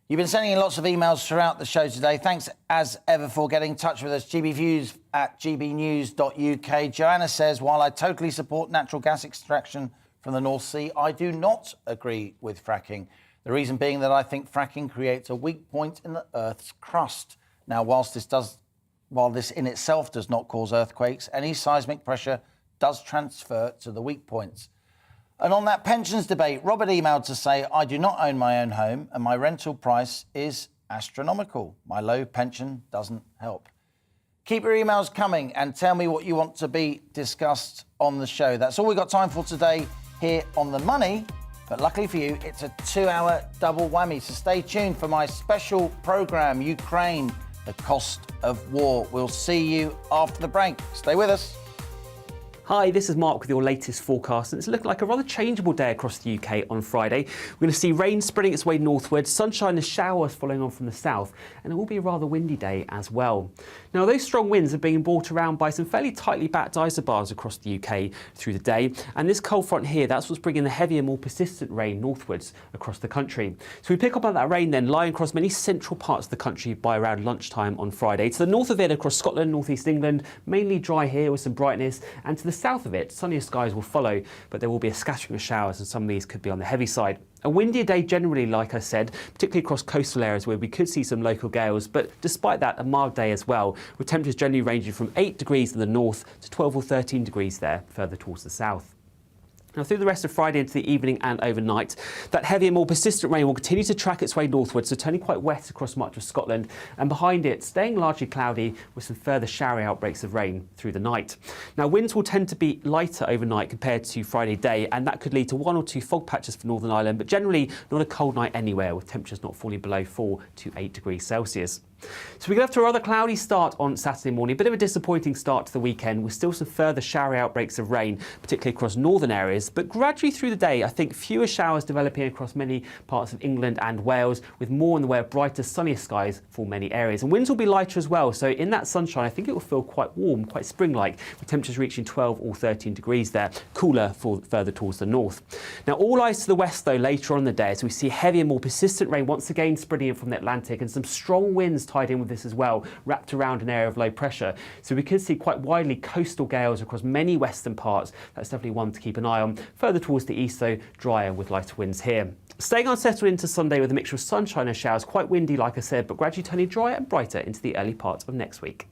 You've been sending in lots of emails throughout the show today. Thanks, as ever, for getting in touch with us. gbviews@gbnews.uk. Joanna says, while I totally support natural gas extraction from the North Sea, I do not agree with fracking. The reason being that I think fracking creates a weak point in the Earth's crust. Now, while this in itself does not cause earthquakes, any seismic pressure does transfer to the weak points. And on that pensions debate, Robert emailed to say, I do not own my own home and my rental price is astronomical. My low pension doesn't help. Keep your emails coming and tell me what you want to be discussed on the show. That's all we've got time for today here on The Money. But luckily for you, it's a 2-hour double whammy. So stay tuned for my special programme, Ukraine, the Cost of War. We'll see you after the break. Stay with us. Hi, this is Mark with your latest forecast, and it's looking like a rather changeable day across the UK on Friday. We're going to see rain spreading its way northwards, sunshine and showers following on from the south, and it will be a rather windy day as well. Now, those strong winds are being brought around by some fairly tightly backed isobars across the UK through the day, and this cold front here, that's what's bringing the heavier, more persistent rain northwards across the country. So we pick up on that rain then lying across many central parts of the country by around lunchtime on Friday. To the north of it, across Scotland, northeast England, mainly dry here with some brightness, and to the south of it, sunnier skies will follow, but there will be a scattering of showers, and some of these could be on the heavy side. A windier day generally, like I said, particularly across coastal areas where we could see some local gales, but despite that, a mild day as well, with temperatures generally ranging from 8 degrees in the north to 12 or 13 degrees there, further towards the south. Now, through the rest of Friday into the evening and overnight, that heavier, more persistent rain will continue to track its way northwards, so turning quite wet across much of Scotland, and behind it, staying largely cloudy with some further showery outbreaks of rain through the night. Now, winds will tend to be lighter overnight compared to Friday day, and that could lead to 1 or 2 fog patches for Northern Ireland, but generally not a cold night anywhere, with temperatures not falling below 4 to 8 degrees Celsius. So we get off to a rather cloudy start on Saturday morning, a bit of a disappointing start to the weekend with still some further showery outbreaks of rain, particularly across northern areas, but gradually through the day I think fewer showers developing across many parts of England and Wales, with more in the way of brighter, sunnier skies for many areas. And winds will be lighter as well, so in that sunshine I think it will feel quite warm, quite spring-like, with temperatures reaching 12 or 13 degrees there, cooler for further towards the north. Now, all eyes to the west though later on in the day as we see heavier, more persistent rain once again spreading in from the Atlantic, and some strong winds tied in with this as well, wrapped around an area of low pressure. So we could see quite widely coastal gales across many western parts. That's definitely one to keep an eye on. Further towards the east though, drier with lighter winds here. Staying unsettled into Sunday with a mixture of sunshine and showers, quite windy like I said, but gradually turning drier and brighter into the early part of next week.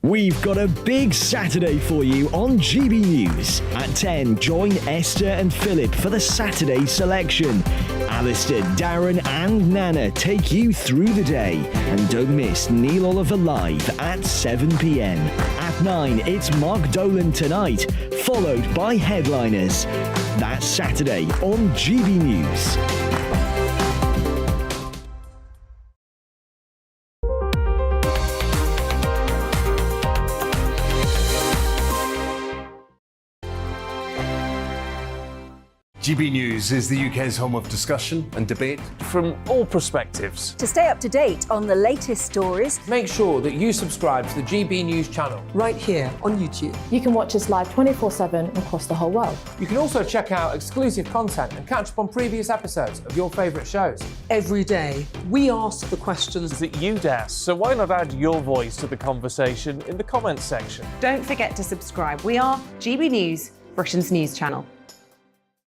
We've got a big Saturday for you on GB News. At 10, join Esther and Philip for the Saturday selection. Alistair, Darren and Nana take you through the day. And don't miss Neil Oliver Live at 7 p.m. At 9, it's Mark Dolan Tonight, followed by Headliners. That's Saturday on GB News. GB News is the UK's home of discussion and debate from all perspectives. To stay up to date on the latest stories, make sure that you subscribe to the GB News channel right here on YouTube. You can watch us live 24/7 across the whole world. You can also check out exclusive content and catch up on previous episodes of your favourite shows. Every day, we ask the questions that you'd ask, so why not add your voice to the conversation in the comments section? Don't forget to subscribe. We are GB News, Britain's news channel.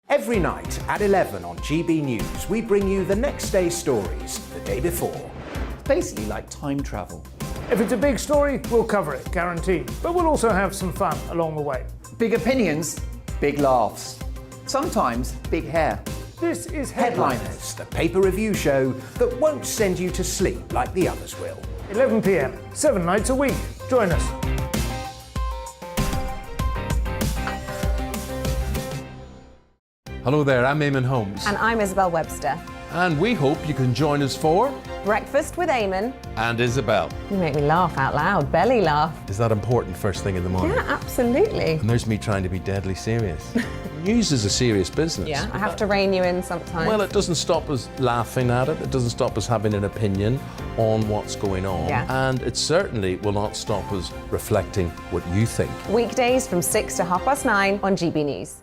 Every night at 11 on GB News, we bring you the next day's stories the day before. It's basically like time travel. If it's a big story, we'll cover it, guaranteed. But we'll also have some fun along the way. Big opinions, big laughs. Sometimes big hair. This is Headliners, the paper review show that won't send you to sleep like the others will. 11 p.m, 7 nights a week. Join us. Hello there, I'm Eamon Holmes. And I'm Isabel Webster. And we hope you can join us for Breakfast with Eamon and Isabel. You make me laugh out loud, belly laugh. Is that important first thing in the morning? Yeah, absolutely. And there's me trying to be deadly serious. News is a serious business. Yeah, I have to rein you in sometimes. Well, it doesn't stop us laughing at it. It doesn't stop us having an opinion on what's going on. Yeah. And it certainly will not stop us reflecting what you think. Weekdays from 6 to 9:30 on GB News.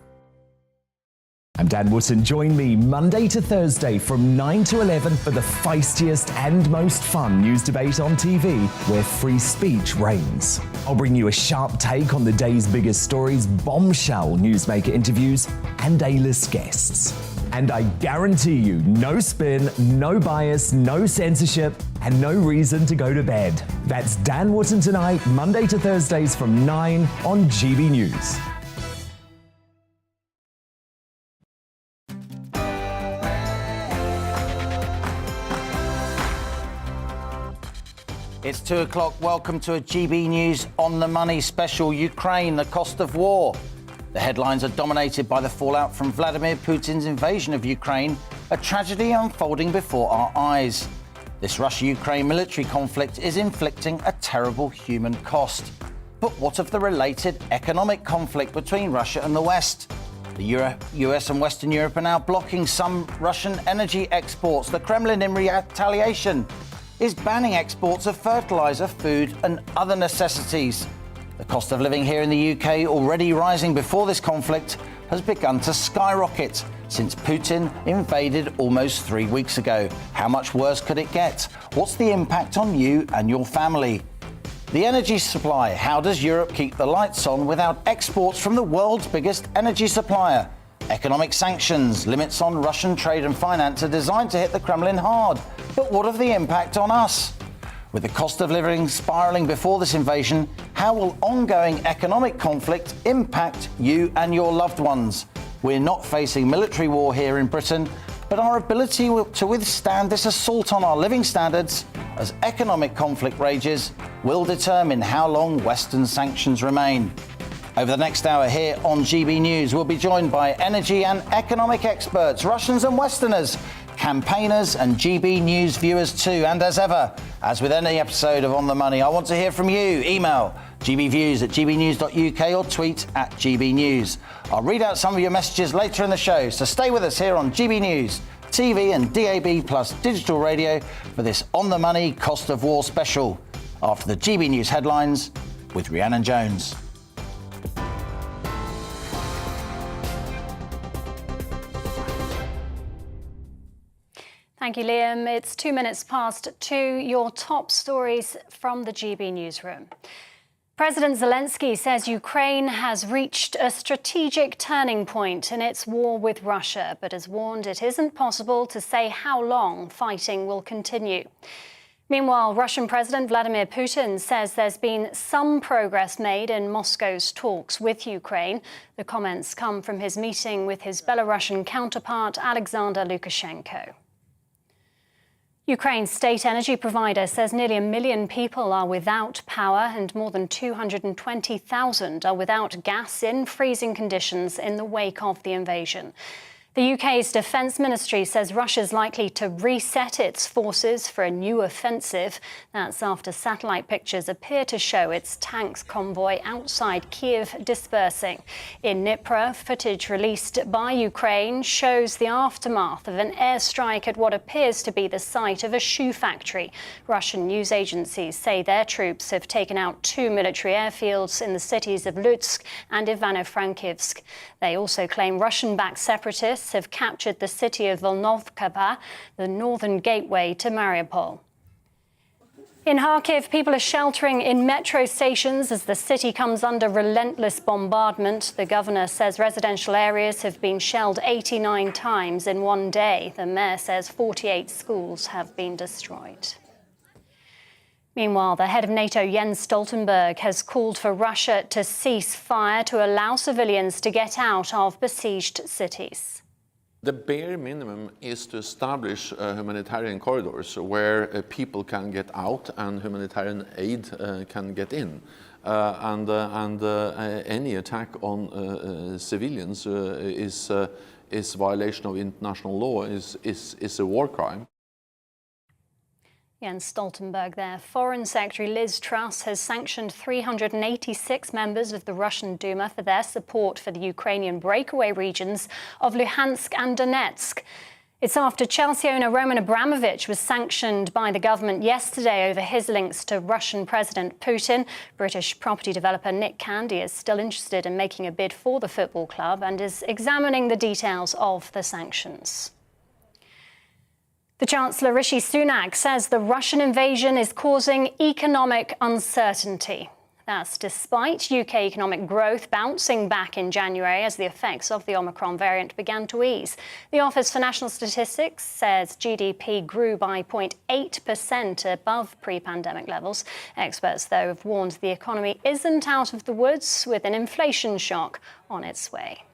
I'm Dan Wootton. Join me Monday to Thursday from 9 to 11 for the feistiest and most fun news debate on TV, where free speech reigns. I'll bring you a sharp take on the day's biggest stories, bombshell newsmaker interviews, and A-list guests. And I guarantee you, no spin, no bias, no censorship, and no reason to go to bed. That's Dan Wootton Tonight, Monday to Thursdays from 9 on GB News. It's 2 o'clock. Welcome to a GB News On the Money special. Ukraine, the cost of war. The headlines are dominated by the fallout from Vladimir Putin's invasion of Ukraine, a tragedy unfolding before our eyes. This Russia-Ukraine military conflict is inflicting a terrible human cost. But what of the related economic conflict between Russia and the West? The US and Western Europe are now blocking some Russian energy exports. The Kremlin, in retaliation, is banning exports of fertiliser, food and other necessities. The cost of living here in the UK, already rising before this conflict, has begun to skyrocket since Putin invaded almost 3 weeks ago. How much worse could it get? What's the impact on you and your family? The energy supply. How does Europe keep the lights on without exports from the world's biggest energy supplier? Economic sanctions. Limits on Russian trade and finance are designed to hit the Kremlin hard. But what of the impact on us? With the cost of living spiralling before this invasion, how will ongoing economic conflict impact you and your loved ones? We're not facing military war here in Britain, but our ability to withstand this assault on our living standards as economic conflict rages will determine how long Western sanctions remain. Over the next hour here on GB News, we'll be joined by energy and economic experts, Russians and Westerners, campaigners and GB News viewers too. And as ever, as with any episode of On the Money, I want to hear from you. Email gbviews@gbnews.uk or tweet @gbnews. I'll read out some of your messages later in the show, so stay with us here on GB News, TV and DAB plus digital radio for this On the Money Cost of War special. After the GB News headlines with Rhiannon Jones. Thank you, Liam. It's 2 minutes past 2. Your top stories from the GB newsroom. President Zelensky says Ukraine has reached a strategic turning point in its war with Russia, but has warned it isn't possible to say how long fighting will continue. Meanwhile, Russian President Vladimir Putin says there's been some progress made in Moscow's talks with Ukraine. The comments come from his meeting with his Belarusian counterpart, Alexander Lukashenko. Ukraine's state energy provider says nearly 1 million people are without power and more than 220,000 are without gas in freezing conditions in the wake of the invasion. The UK's Defence Ministry says Russia's likely to reset its forces for a new offensive. That's after satellite pictures appear to show its tanks convoy outside Kiev dispersing. In Dnipro, footage released by Ukraine shows the aftermath of an airstrike at what appears to be the site of a shoe factory. Russian news agencies say their troops have taken out 2 military airfields in the cities of Lutsk and Ivano-Frankivsk. They also claim Russian-backed separatists have captured the city of Volnovka, the northern gateway to Mariupol. In Kharkiv, people are sheltering in metro stations as the city comes under relentless bombardment. The governor says residential areas have been shelled 89 times in one day. The mayor says 48 schools have been destroyed. Meanwhile, the head of NATO, Jens Stoltenberg, has called for Russia to cease fire to allow civilians to get out of besieged cities. The bare minimum is to establish humanitarian corridors where people can get out and humanitarian aid can get in. Any attack on civilians is violation of international law, is a war crime. Jens Stoltenberg there. Foreign Secretary Liz Truss has sanctioned 386 members of the Russian Duma for their support for the Ukrainian breakaway regions of Luhansk and Donetsk. It's after Chelsea owner Roman Abramovich was sanctioned by the government yesterday over his links to Russian President Putin. British property developer Nick Candy is still interested in making a bid for the football club and is examining the details of the sanctions. The Chancellor Rishi Sunak says the Russian invasion is causing economic uncertainty. That's despite UK economic growth bouncing back in January as the effects of the Omicron variant began to ease. The Office for National Statistics says GDP grew by 0.8% above pre-pandemic levels. Experts, though, have warned the economy isn't out of the woods with an inflation shock on its way.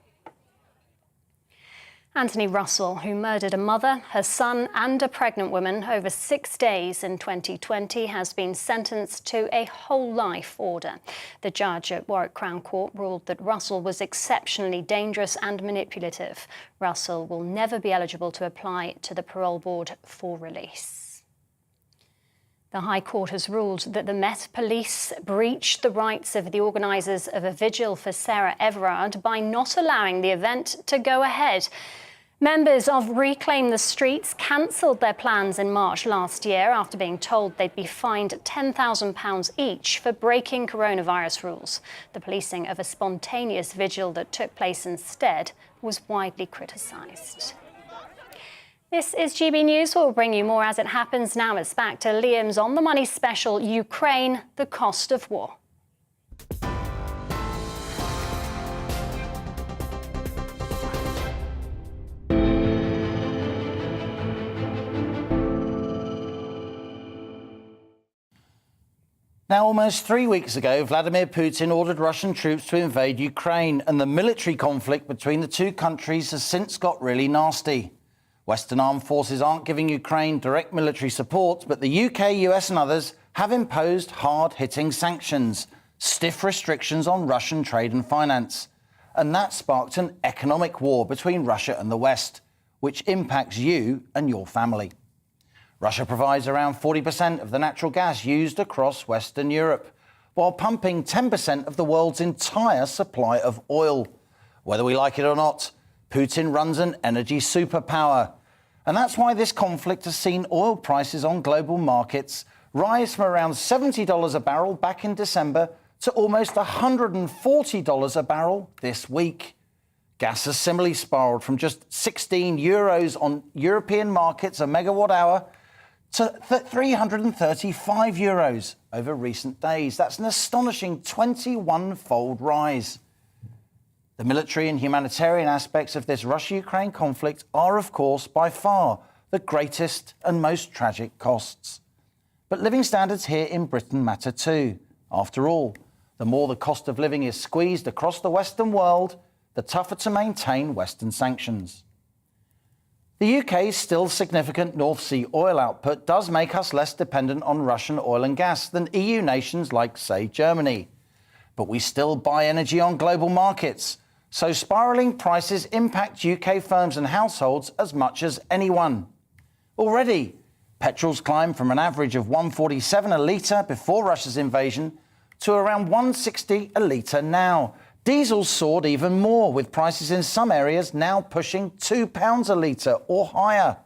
Anthony Russell, who murdered a mother, her son and a pregnant woman over 6 days in 2020, has been sentenced to a whole life order. The judge at Warwick Crown Court ruled that Russell was exceptionally dangerous and manipulative. Russell will never be eligible to apply to the parole board for release. The High Court has ruled that the Met Police breached the rights of the organisers of a vigil for Sarah Everard by not allowing the event to go ahead. Members of Reclaim the Streets cancelled their plans in March last year after being told they'd be fined £10,000 each for breaking coronavirus rules. The policing of a spontaneous vigil that took place instead was widely criticised. This is GB News. We'll bring you more as it happens. Now it's back to Liam's On the Money special, Ukraine, the cost of war. Now, almost 3 weeks ago, Vladimir Putin ordered Russian troops to invade Ukraine, and the military conflict between the two countries has since got really nasty. Western armed forces aren't giving Ukraine direct military support, but the UK, US and others have imposed hard-hitting sanctions, stiff restrictions on Russian trade and finance. And that sparked an economic war between Russia and the West, which impacts you and your family. Russia provides around 40% of the natural gas used across Western Europe, while pumping 10% of the world's entire supply of oil. Whether we like it or not, Putin runs an energy superpower. And that's why this conflict has seen oil prices on global markets rise from around $70 a barrel back in December to almost $140 a barrel this week. Gas has similarly spiraled from just 16 euros on European markets a megawatt hour to 335 euros over recent days. That's an astonishing 21-fold rise. The military and humanitarian aspects of this Russia-Ukraine conflict are, of course, by far the greatest and most tragic costs. But living standards here in Britain matter too. After all, the more the cost of living is squeezed across the Western world, the tougher to maintain Western sanctions. The UK's still significant North Sea oil output does make us less dependent on Russian oil and gas than EU nations like, say, Germany. But we still buy energy on global markets, so spiralling prices impact UK firms and households as much as anyone. Already, petrol's climbed from an average of £1.47 a litre before Russia's invasion to around £1.60 a litre now. Diesel's soared even more, with prices in some areas now pushing £2 a litre or higher.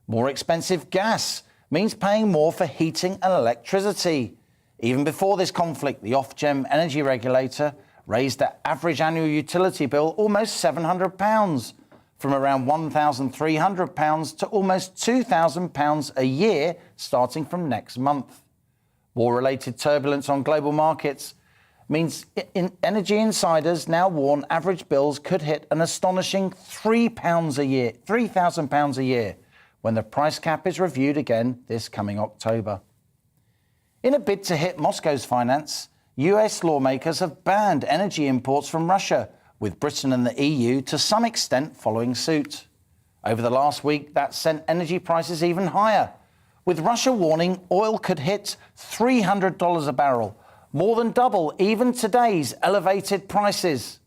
More expensive gas means paying more for heating and electricity. Even before this conflict, the Ofgem energy regulator raised the average annual utility bill almost £700, from around £1,300 to almost £2,000 a year starting from next month. War-related turbulence on global markets means energy insiders now warn average bills could hit an astonishing £3 a year, £3,000 a year, when the price cap is reviewed again this coming October. In a bid to hit Moscow's finance, US lawmakers have banned energy imports from Russia, with Britain and the EU to some extent following suit. Over the last week, that sent energy prices even higher, with Russia warning oil could hit $300 a barrel, more than double even today's elevated prices.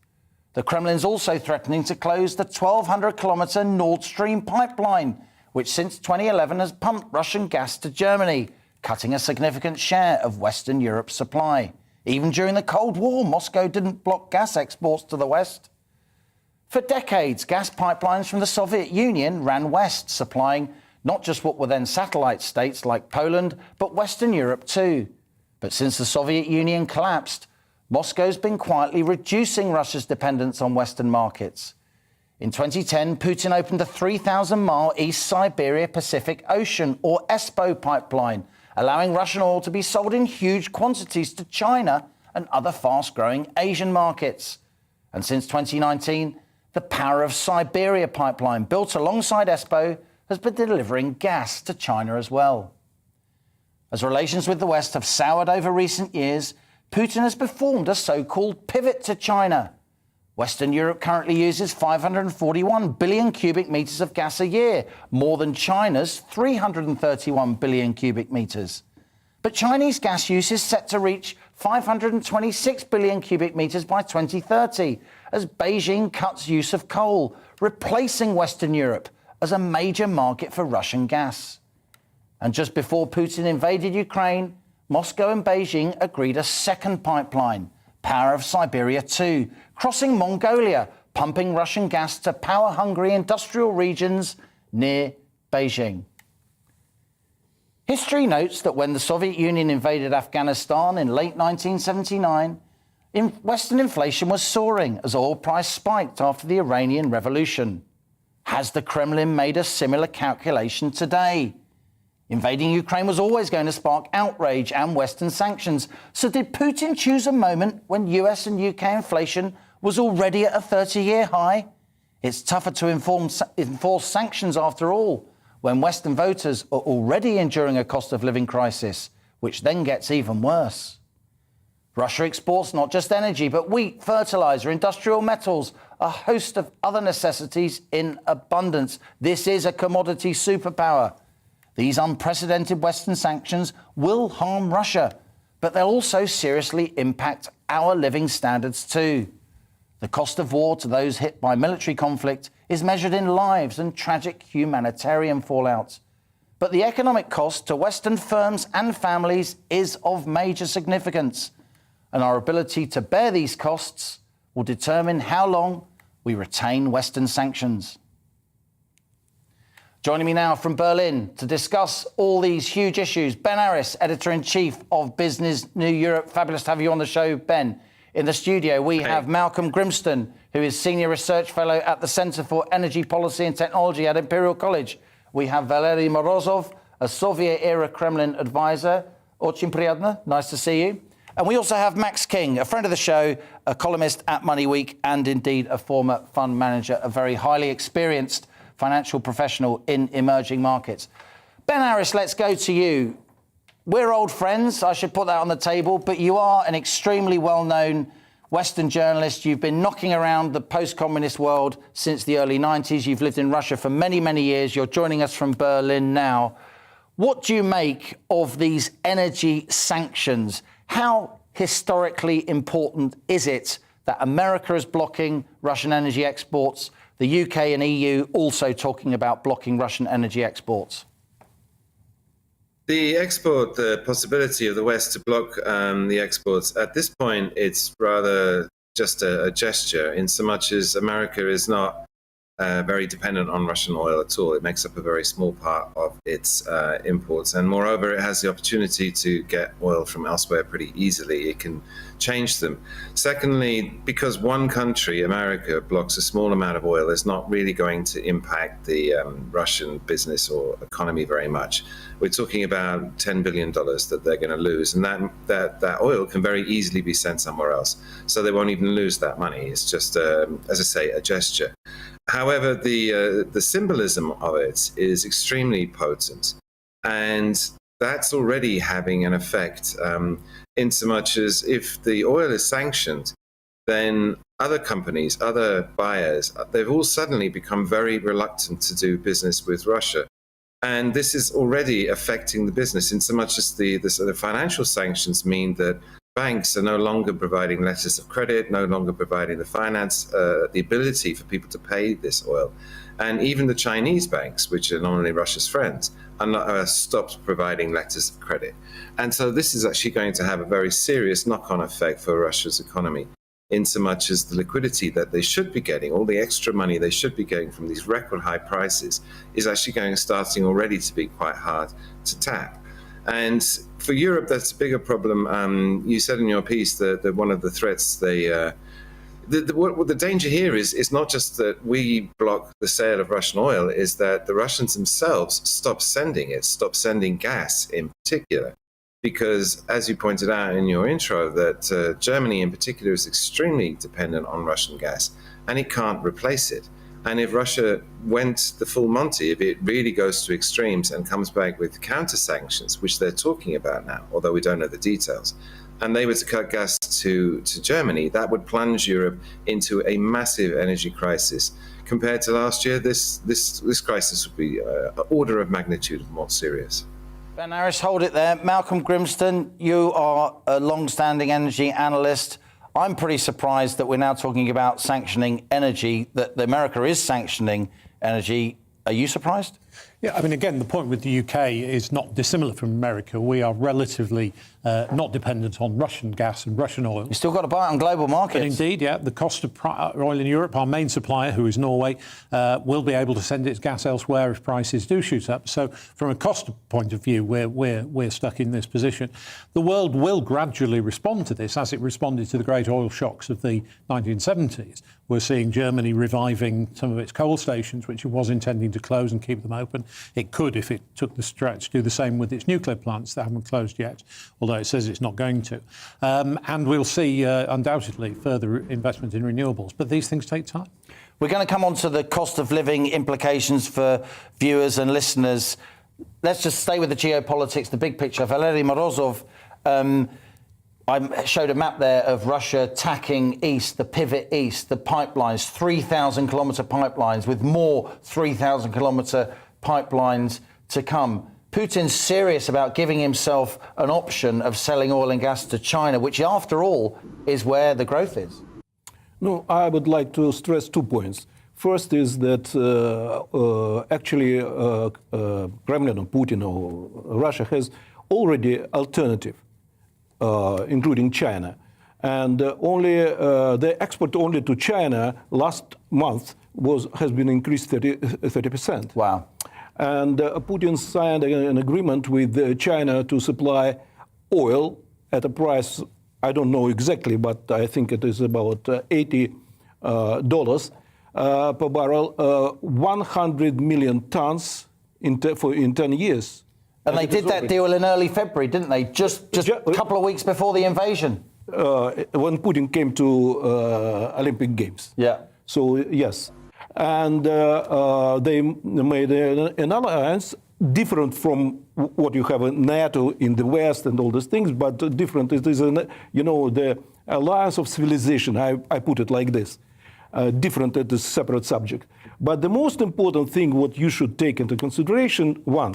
The Kremlin's also threatening to close the 1,200-kilometre Nord Stream pipeline, which since 2011 has pumped Russian gas to Germany, cutting a significant share of Western Europe's supply. Even during the Cold War, Moscow didn't block gas exports to the West. For decades, gas pipelines from the Soviet Union ran west, supplying not just what were then satellite states like Poland, but Western Europe too. But since the Soviet Union collapsed, Moscow's been quietly reducing Russia's dependence on Western markets. In 2010, Putin opened a 3,000-mile East Siberia Pacific Ocean, or ESPO pipeline, allowing Russian oil to be sold in huge quantities to China and other fast-growing Asian markets. And since 2019, the Power of Siberia pipeline, built alongside ESPO, has been delivering gas to China as well. As relations with the West have soured over recent years, Putin has performed a so-called pivot to China. Western Europe currently uses 541 billion cubic metres of gas a year, more than China's 331 billion cubic metres. But Chinese gas use is set to reach 526 billion cubic metres by 2030, as Beijing cuts use of coal, replacing Western Europe as a major market for Russian gas. And just before Putin invaded Ukraine, Moscow and Beijing agreed a second pipeline, Power of Siberia 2, crossing Mongolia, pumping Russian gas to power-hungry industrial regions near Beijing. History notes that when the Soviet Union invaded Afghanistan in late 1979, Western inflation was soaring as oil price spiked after the Iranian Revolution. Has the Kremlin made a similar calculation today? Invading Ukraine was always going to spark outrage and Western sanctions. So did Putin choose a moment when US and UK inflation was already at a 30-year high? It's tougher to enforce sanctions after all, when Western voters are already enduring a cost of living crisis, which then gets even worse. Russia exports not just energy, but wheat, fertilizer, industrial metals, a host of other necessities in abundance. This is a commodity superpower. These unprecedented Western sanctions will harm Russia, but they'll also seriously impact our living standards too. The cost of war to those hit by military conflict is measured in lives and tragic humanitarian fallout. But the economic cost to Western firms and families is of major significance, and our ability to bear these costs will determine how long we retain Western sanctions. Joining me now from Berlin to discuss all these huge issues, Ben Harris, Editor-in-Chief of Business New Europe. Fabulous to have you on the show, Ben. In the studio, we have Malcolm Grimston, who is Senior Research Fellow at the Centre for Energy Policy and Technology at Imperial College. We have Valery Morozov, a Soviet-era Kremlin advisor. Очень приятно. Nice to see you. And we also have Max King, a friend of the show, a columnist at Money Week, and indeed a former fund manager, a very highly experienced financial professional in emerging markets. Ben Harris, let's go to you. We're old friends, I should put that on the table, but you are an extremely well-known Western journalist. You've been knocking around the post-communist world since the early 90s. You've lived in Russia for many, many years. You're joining us from Berlin now. What do you make of these energy sanctions? How historically important is it that America is blocking Russian energy exports, the UK and EU also talking about blocking Russian energy exports? The possibility of the West to block the exports, at this point, it's rather just a gesture, in so much as America is not very dependent on Russian oil at all. It makes up a very small part of its imports. And moreover, it has the opportunity to get oil from elsewhere pretty easily. It can change them. Secondly, because one country, America, blocks a small amount of oil, is not really going to impact the Russian business or economy very much. We're talking about $10 billion that they're going to lose. And that oil can very easily be sent somewhere else. So they won't even lose that money. It's just, as I say, a gesture. However, the symbolism of it is extremely potent, and that's already having an effect, in so much as if the oil is sanctioned, then other companies, other buyers, they've all suddenly become very reluctant to do business with Russia. And this is already affecting the business, in so much as the financial sanctions mean that banks are no longer providing letters of credit, no longer providing the finance, the ability for people to pay this oil. And even the Chinese banks, which are normally Russia's friends, are stopped providing letters of credit. And so this is actually going to have a very serious knock-on effect for Russia's economy, in so much as the liquidity that they should be getting, all the extra money they should be getting from these record high prices, is actually starting already to be quite hard to tap. And for Europe, that's a bigger problem. You said in your piece that one of the threats the danger here is not just that we block the sale of Russian oil, is that the Russians themselves stop sending gas in particular. Because, as you pointed out in your intro, that Germany in particular is extremely dependent on Russian gas, and it can't replace it. And if Russia went the full Monty, if it really goes to extremes and comes back with counter-sanctions, which they're talking about now, although we don't know the details, and they were to cut gas to Germany, that would plunge Europe into a massive energy crisis. Compared to last year, this crisis would be an order of magnitude more serious. Ben Harris, hold it there. Malcolm Grimston, you are a long-standing energy analyst. I'm pretty surprised that we're now talking about sanctioning energy, that America is sanctioning energy. Are you surprised? Yeah, I mean, again, the point with the UK is not dissimilar from America. We are relatively not dependent on Russian gas and Russian oil. You've still got to buy it on global markets. But indeed, yeah, the cost of oil in Europe, our main supplier, who is Norway, will be able to send its gas elsewhere if prices do shoot up. So from a cost point of view, we're stuck in this position. The world will gradually respond to this as it responded to the great oil shocks of the 1970s. We're seeing Germany reviving some of its coal stations, which it was intending to close and keep them open. It could, if it took the stretch, do the same with its nuclear plants that haven't closed yet, although it says it's not going to. And we'll see, undoubtedly, further investment in renewables. But these things take time. We're going to come on to the cost of living implications for viewers and listeners. Let's just stay with the geopolitics, the big picture. Valery Morozov, I showed a map there of Russia tacking east, the pivot east, the pipelines, 3,000-kilometre pipelines with more 3,000-kilometre pipelines to come. Putin's serious about giving himself an option of selling oil and gas to China, which, after all, is where the growth is. No, I would like to stress 2 points. First is that actually Kremlin or Putin or Russia has already alternative, including China. And the export only to China last month has been increased 30%. Wow. And Putin signed an agreement with China to supply oil at a price, I don't know exactly, but I think it is about $80 per barrel, 100 million tons in 10 years. And they did that deal in early February, didn't they? Just a couple of weeks before the invasion. When Putin came to Olympic Games. Yeah. So, yes. And they made an alliance different from what you have in NATO in the West and all these things, but different. It is, the alliance of civilization. I put it like this. Different at a separate subject. But the most important thing what you should take into consideration, one,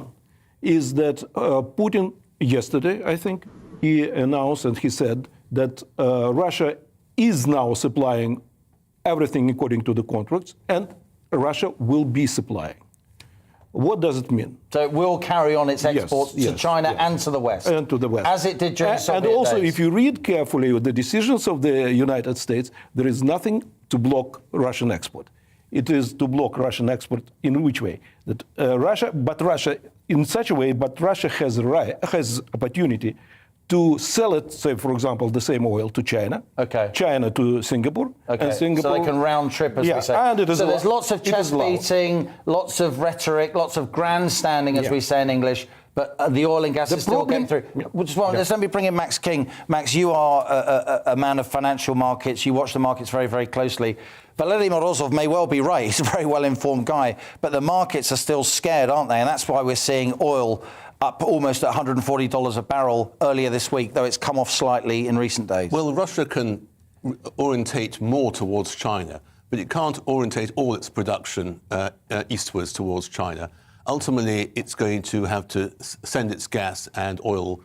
is that Putin, yesterday, I think, he announced and he said that Russia is now supplying everything according to the contracts, and Russia will be supplying. What does it mean? So it will carry on its exports to China and to the West. And to the West. As it did during Soviet And also, days. if you read carefully the decisions of the United States, there is nothing to block Russian export. It is to block Russian export in which way? That Russia in such a way, but Russia has opportunity to sell it, say, for example, the same oil to China, China to Singapore, and Singapore... So they can round trip, as we say. And it is so there's lots of chest beating, lots of rhetoric, lots of grandstanding, as we say in English, but the oil and gas is still getting through. Let me bring in Max King. Max, you are a man of financial markets. You watch the markets very, very closely. Valery Morozov may well be right. He's a very well-informed guy, but the markets are still scared, aren't they? And that's why we're seeing oil up almost at $140 a barrel earlier this week, though it's come off slightly in recent days. Well, Russia can orientate more towards China, but it can't orientate all its production eastwards towards China. Ultimately, it's going to have to send its gas and oil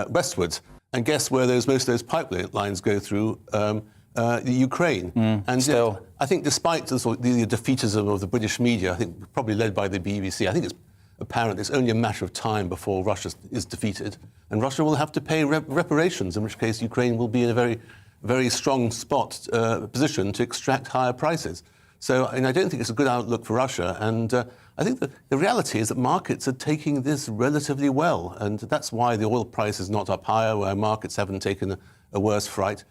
westwards. And guess where most of those pipelines go through? Ukraine. And still, I think despite the defeatism of the British media, I think probably led by the BBC, I think it's apparent it's only a matter of time before Russia is defeated, and Russia will have to pay reparations, in which case Ukraine will be in a very, very strong position to extract higher prices. So I don't think it's a good outlook for Russia, and I think that the reality is that markets are taking this relatively well, and that's why the oil price is not up higher, where markets haven't taken a worse fright.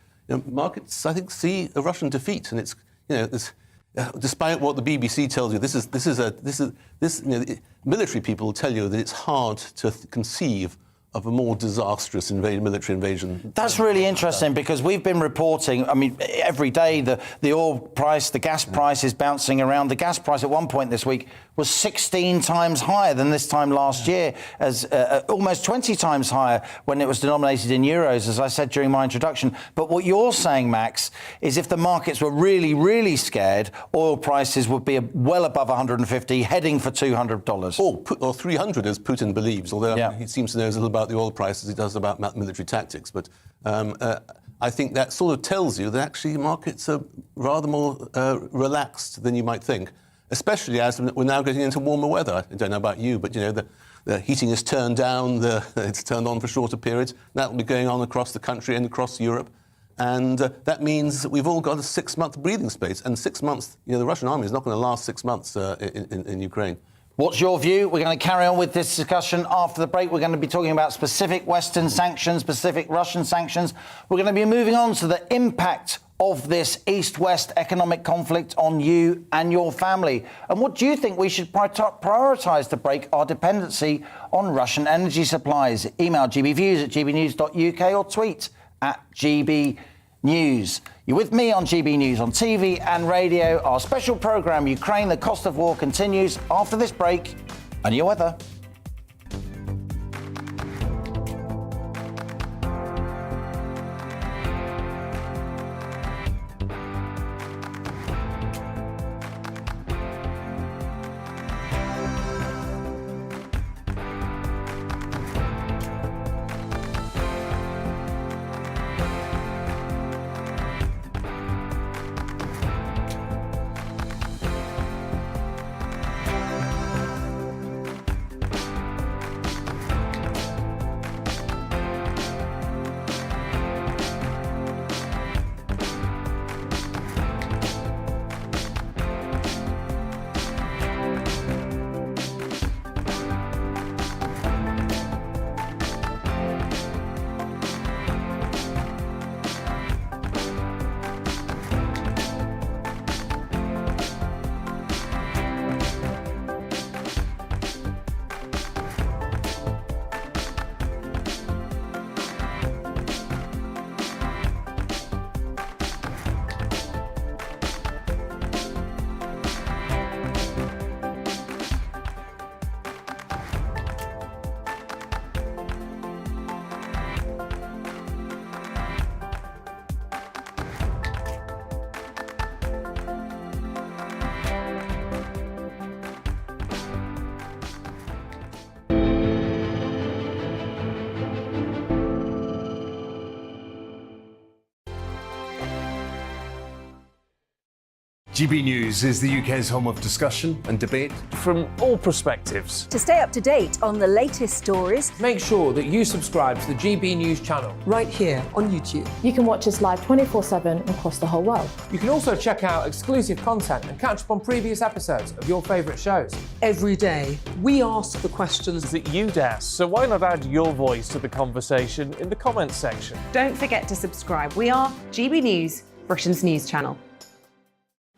Markets, I think, see a Russian defeat, and it's despite what the BBC tells you, military people tell you that it's hard to conceive of a more disastrous military invasion. That's really interesting because we've been reporting, I mean, every day the oil price, the gas price is bouncing around. The gas price at one point this week was 16 times higher than this time last year, as almost 20 times higher when it was denominated in euros, as I said during my introduction. But what you're saying, Max, is if the markets were really, really scared, oil prices would be well above 150, heading for $200. Or 300, as Putin believes, although he seems to know as little about the oil prices as he does about military tactics. But I think that sort of tells you that actually markets are rather more relaxed than you might think. especially as we're now getting into warmer weather. I don't know about you, but the heating is turned down, it's turned on for shorter periods. That will be going on across the country and across Europe. And that means that we've all got a 6-month breathing space. And 6 months, the Russian army is not going to last 6 months in Ukraine. What's your view? We're going to carry on with this discussion after the break. We're going to be talking about specific Western sanctions, specific Russian sanctions. We're going to be moving on to the impact of this East-West economic conflict on you and your family. And what do you think we should prioritise to break our dependency on Russian energy supplies? Email gbviews@gbnews.uk or tweet @GBNews. You're with me on GB News on TV and radio. Our special programme, Ukraine, the Cost of War, continues after this break. And your weather. GB News is the UK's home of discussion and debate from all perspectives. To stay up to date on the latest stories, make sure that you subscribe to the GB News channel right here on YouTube. You can watch us live 24/7 across the whole world. You can also check out exclusive content and catch up on previous episodes of your favourite shows. Every day, we ask the questions that you'd ask, so why not add your voice to the conversation in the comments section? Don't forget to subscribe. We are GB News, Britain's news channel.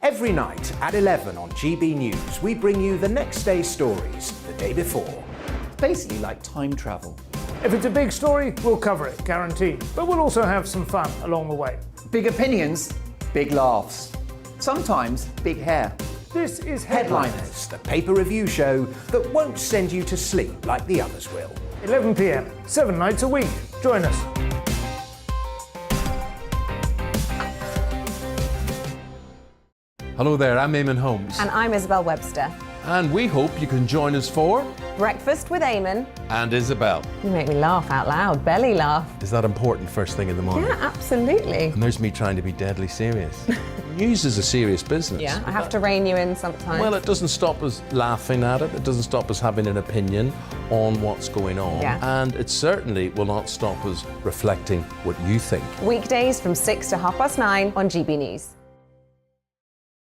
Every night at 11 on GB News, we bring you the next day's stories the day before. It's basically like time travel. If it's a big story, we'll cover it, guaranteed. But we'll also have some fun along the way. Big opinions, big laughs. Sometimes big hair. This is Headliners, the paper review show that won't send you to sleep like the others will. 11 p.m, 7 nights a week. Join us. Hello there, I'm Eamon Holmes. And I'm Isabel Webster. And we hope you can join us for Breakfast with Eamon and Isabel. You make me laugh out loud, belly laugh. Is that important first thing in the morning? Yeah, absolutely. And there's me trying to be deadly serious. News is a serious business. Yeah, I have to rein you in sometimes. Well, it doesn't stop us laughing at it. It doesn't stop us having an opinion on what's going on. Yeah. And it certainly will not stop us reflecting what you think. Weekdays from 6 to 9:30 on GB News.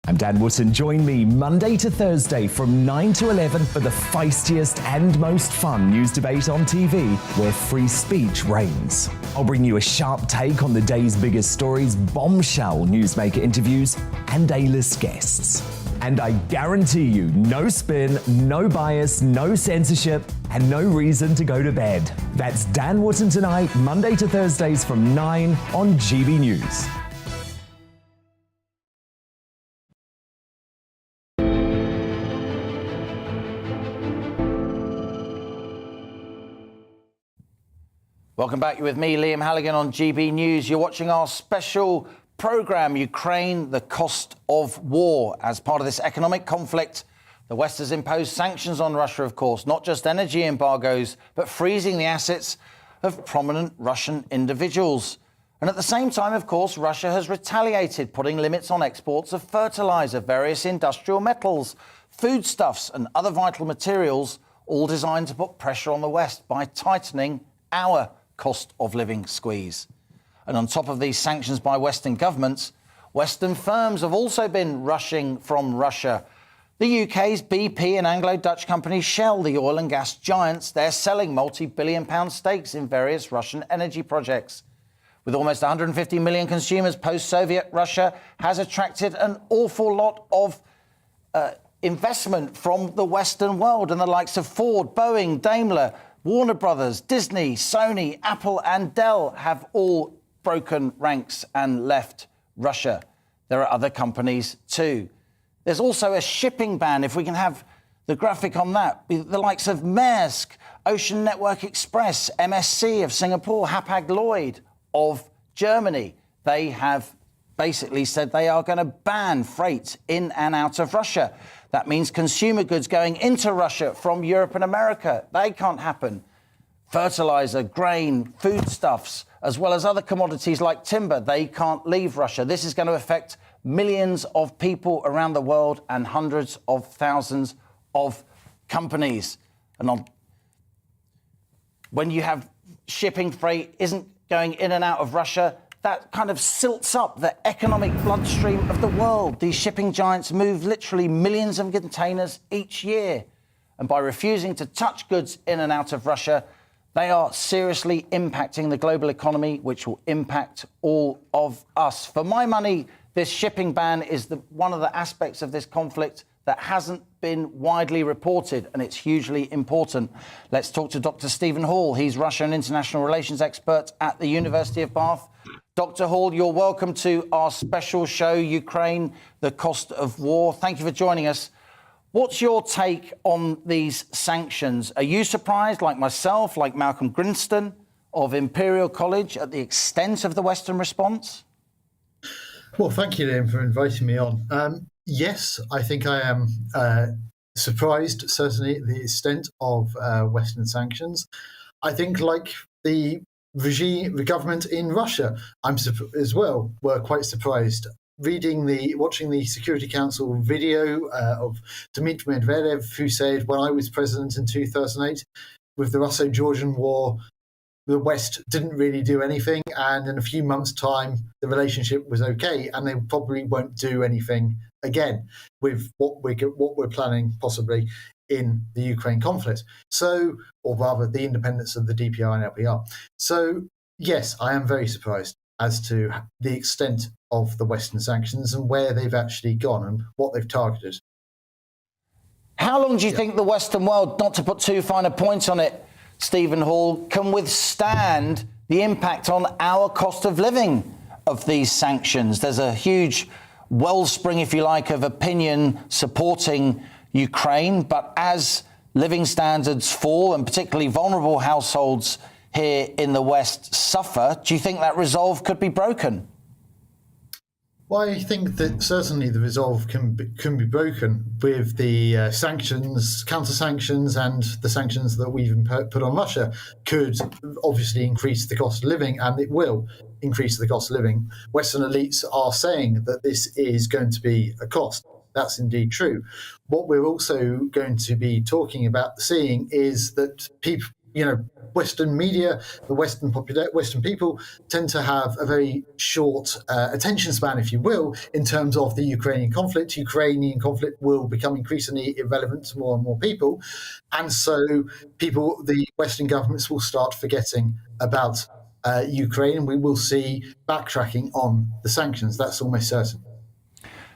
I'm Dan Wootton. Join me Monday to Thursday from 9 to 11 for the feistiest and most fun news debate on TV, where free speech reigns. I'll bring you a sharp take on the day's biggest stories, bombshell newsmaker interviews, and A-list guests. And I guarantee you, no spin, no bias, no censorship, and no reason to go to bed. That's Dan Wootton Tonight, Monday to Thursdays from 9 on GB News. Welcome back. You're with me, Liam Halligan, on GB News. You're watching our special programme, Ukraine, the Cost of War. As part of this economic conflict, the West has imposed sanctions on Russia, of course, not just energy embargoes, but freezing the assets of prominent Russian individuals. And at the same time, of course, Russia has retaliated, putting limits on exports of fertiliser, various industrial metals, foodstuffs and other vital materials, all designed to put pressure on the West by tightening our cost of living squeeze. And on top of these sanctions by Western governments, Western firms have also been rushing from Russia. The UK's BP and Anglo-Dutch company Shell, the oil and gas giants, they're selling multi-billion-pound stakes in various Russian energy projects. With almost 150 million consumers post-Soviet, Russia has attracted an awful lot of investment from the Western world, and the likes of Ford, Boeing, Daimler, Warner Brothers, Disney, Sony, Apple and Dell have all broken ranks and left Russia. There are other companies too. There's also a shipping ban, if we can have the graphic on that. The likes of Maersk, Ocean Network Express, MSC of Singapore, Hapag-Lloyd of Germany. They have basically said they are going to ban freight in and out of Russia. That means consumer goods going into Russia from Europe and America. They can't happen. Fertiliser, grain, foodstuffs, as well as other commodities like timber, they can't leave Russia. This is going to affect millions of people around the world and hundreds of thousands of companies. And when you have shipping freight isn't going in and out of Russia, that kind of silts up the economic bloodstream of the world. These shipping giants move literally millions of containers each year. And by refusing to touch goods in and out of Russia, they are seriously impacting the global economy, which will impact all of us. For my money, this shipping ban is one of the aspects of this conflict that hasn't been widely reported, and it's hugely important. Let's talk to Dr. Stephen Hall. He's Russia and international relations expert at the University of Bath. Dr. Hall, you're welcome to our special show, Ukraine, the Cost of War. Thank you for joining us. What's your take on these sanctions? Are you surprised, like myself, like Malcolm Grinston of Imperial College, at the extent of the Western response? Well, thank you, Liam, for inviting me on. Yes, I think I am surprised, certainly, at the extent of Western sanctions. I think, like the regime, the government in Russia, I'm as well, were quite surprised. Watching the Security Council video of Dmitry Medvedev, who said, when I was president in 2008, with the Russo-Georgian War, the West didn't really do anything, and in a few months' time, the relationship was okay, and they probably won't do anything again with what we're planning possibly in the Ukraine conflict. So, or rather, the independence of the DPR and LPR. So, yes, I am very surprised as to the extent of the Western sanctions and where they've actually gone and what they've targeted. How long do you think the Western world, not to put too fine a point on it, Stephen Hall, can withstand the impact on our cost of living of these sanctions? There's a huge wellspring, if you like, of opinion supporting Ukraine, but as living standards fall, and particularly vulnerable households here in the West suffer, do you think that resolve could be broken? Well, I think that certainly the resolve can be broken with the sanctions, counter-sanctions, and the sanctions that we've put on Russia could obviously increase the cost of living, and it will increase the cost of living. Western elites are saying that this is going to be a cost. That's indeed true. What we're also going to be talking about, seeing, is that people, Western media, the Western people tend to have a very short attention span, if you will, in terms of the Ukrainian conflict. Ukrainian conflict will become increasingly irrelevant to more and more people. And so the Western governments will start forgetting about Ukraine, and we will see backtracking on the sanctions. That's almost certain.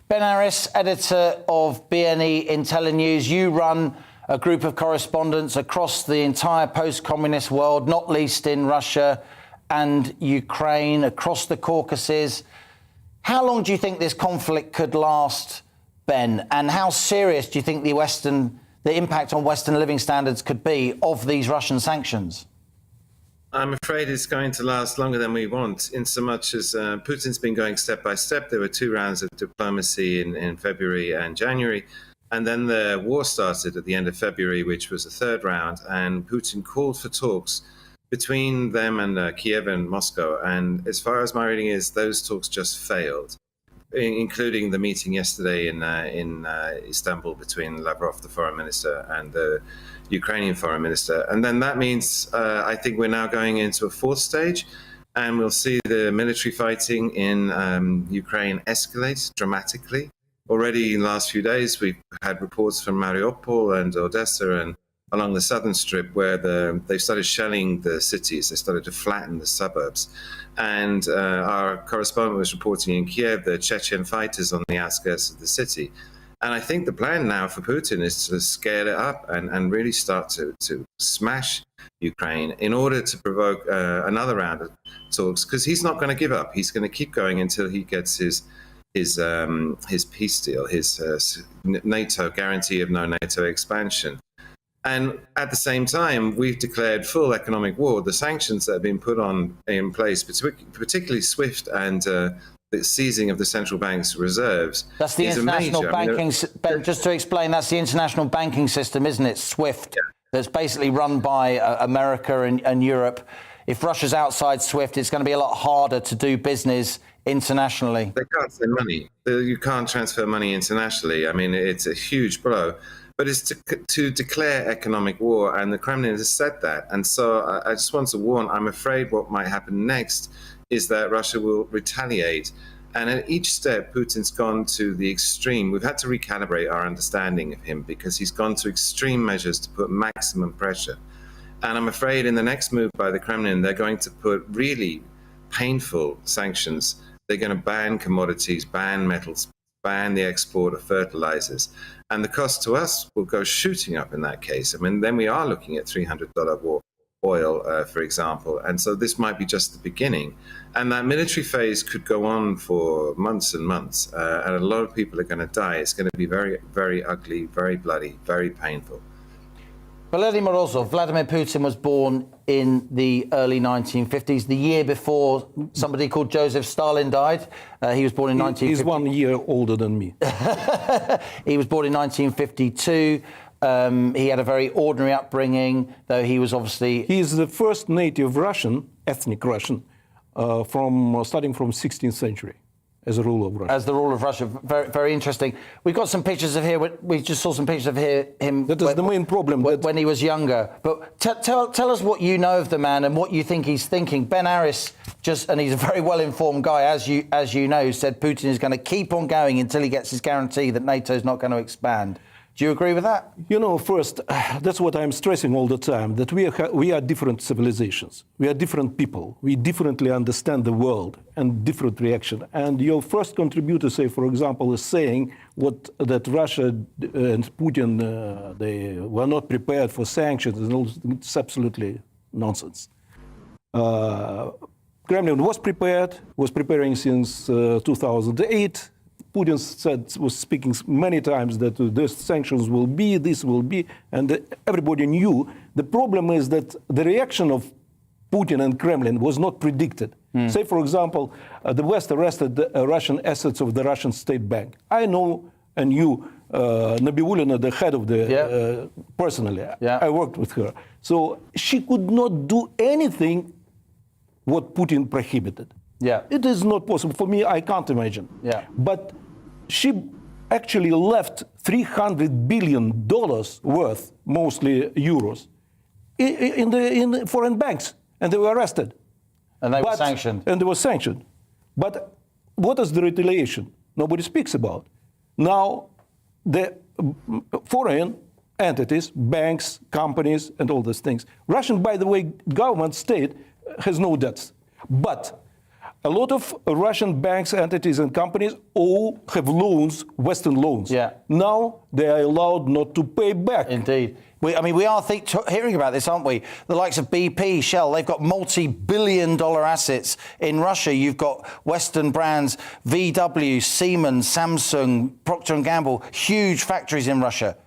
Ben Harris, editor of BNE IntelliNews. You run a group of correspondents across the entire post-communist world, not least in Russia and Ukraine, across the Caucasus. How long do you think this conflict could last, Ben? And how serious do you think the impact on Western living standards could be of these Russian sanctions? I'm afraid it's going to last longer than we want, in so much as Putin's been going step by step. There were 2 rounds of diplomacy in February and January. And then the war started at the end of February, which was the 3rd round, and Putin called for talks between them and Kiev and Moscow. And as far as my reading is, those talks just failed, including the meeting yesterday in Istanbul between Lavrov, the foreign minister, and the Ukrainian foreign minister. And then that means I think we're now going into a fourth stage, and we'll see the military fighting in Ukraine escalate dramatically. Already in the last few days, we've had reports from Mariupol and Odessa and along the southern strip where they started shelling the cities. They started to flatten the suburbs. And our correspondent was reporting in Kiev the Chechen fighters on the outskirts of the city. And I think the plan now for Putin is to scale it up and really start to smash Ukraine in order to provoke another round of talks, because he's not going to give up. He's going to keep going until he gets his peace deal, his NATO guarantee of no NATO expansion. And at the same time, we've declared full economic war. The sanctions that have been put in place, particularly SWIFT and the seizing of the central bank's reserves. That's the international banking. Just to explain, that's the international banking system, isn't it? SWIFT, that's basically run by America and Europe. If Russia's outside SWIFT, it's going to be a lot harder to do business internationally. They can't send money. You can't transfer money internationally. I mean, it's a huge blow. But it's to declare economic war, and the Kremlin has said that. And so I just want to warn, I'm afraid what might happen next is that Russia will retaliate. And at each step, Putin's gone to the extreme. We've had to recalibrate our understanding of him because he's gone to extreme measures to put maximum pressure. And I'm afraid in the next move by the Kremlin, they're going to put really painful sanctions. They're going to ban commodities, ban metals, ban the export of fertilizers. And the cost to us will go shooting up in that case. I mean, then we are looking at $300 oil, for example. And so this might be just the beginning. And that military phase could go on for months and months. And a lot of people are going to die. It's going to be very, very ugly, very bloody, very painful. Vladimir Putin was born in the early 1950s, the year before somebody called Joseph Stalin died. He was born in 1950. He's 1 year older than me. He was born in 1952. He had a very ordinary upbringing, though he was obviously... He's the first native Russian, ethnic Russian, starting from 16th century. As a ruler of Russia. As the ruler of Russia. Very, very interesting. We've got some pictures of here. We just saw some pictures of him. That is the main problem. When he was younger. But tell us what you know of the man and what you think he's thinking. Ben Harris, and he's a very well-informed guy, as you know, said Putin is going to keep on going until he gets his guarantee that NATO is not going to expand. Do you agree with that? You know, first, that's what I'm stressing all the time, that we are different civilizations. We are different people. We differently understand the world and different reaction. And your first contributor, say, for example, is saying that Russia and Putin, they were not prepared for sanctions. It's absolutely nonsense. Kremlin was preparing since 2008. Putin was speaking many times that these sanctions will be, this will be, and everybody knew. The problem is that the reaction of Putin and Kremlin was not predicted. Say, for example, the West arrested the Russian assets of the Russian state bank. I know, and you, Nabiullina, the head of the, personally, I worked with her. So she could not do anything what Putin prohibited. It is not possible. For me, I can't imagine. But she actually left $300 billion worth, mostly euros, in the foreign banks, and they were arrested. And they were sanctioned. And they were sanctioned. But what is the retaliation? Nobody speaks about. Now, the foreign entities, banks, companies, and all these things. Russian, by the way, government, state, has no debts. But a lot of Russian banks, entities, and companies all have loans, Western loans. Now they are allowed not to pay back. Indeed. We are hearing about this, aren't we? The likes of BP, Shell, they've got multi-billion-dollar assets in Russia. You've got Western brands, VW, Siemens, Samsung, Procter & Gamble, huge factories in Russia.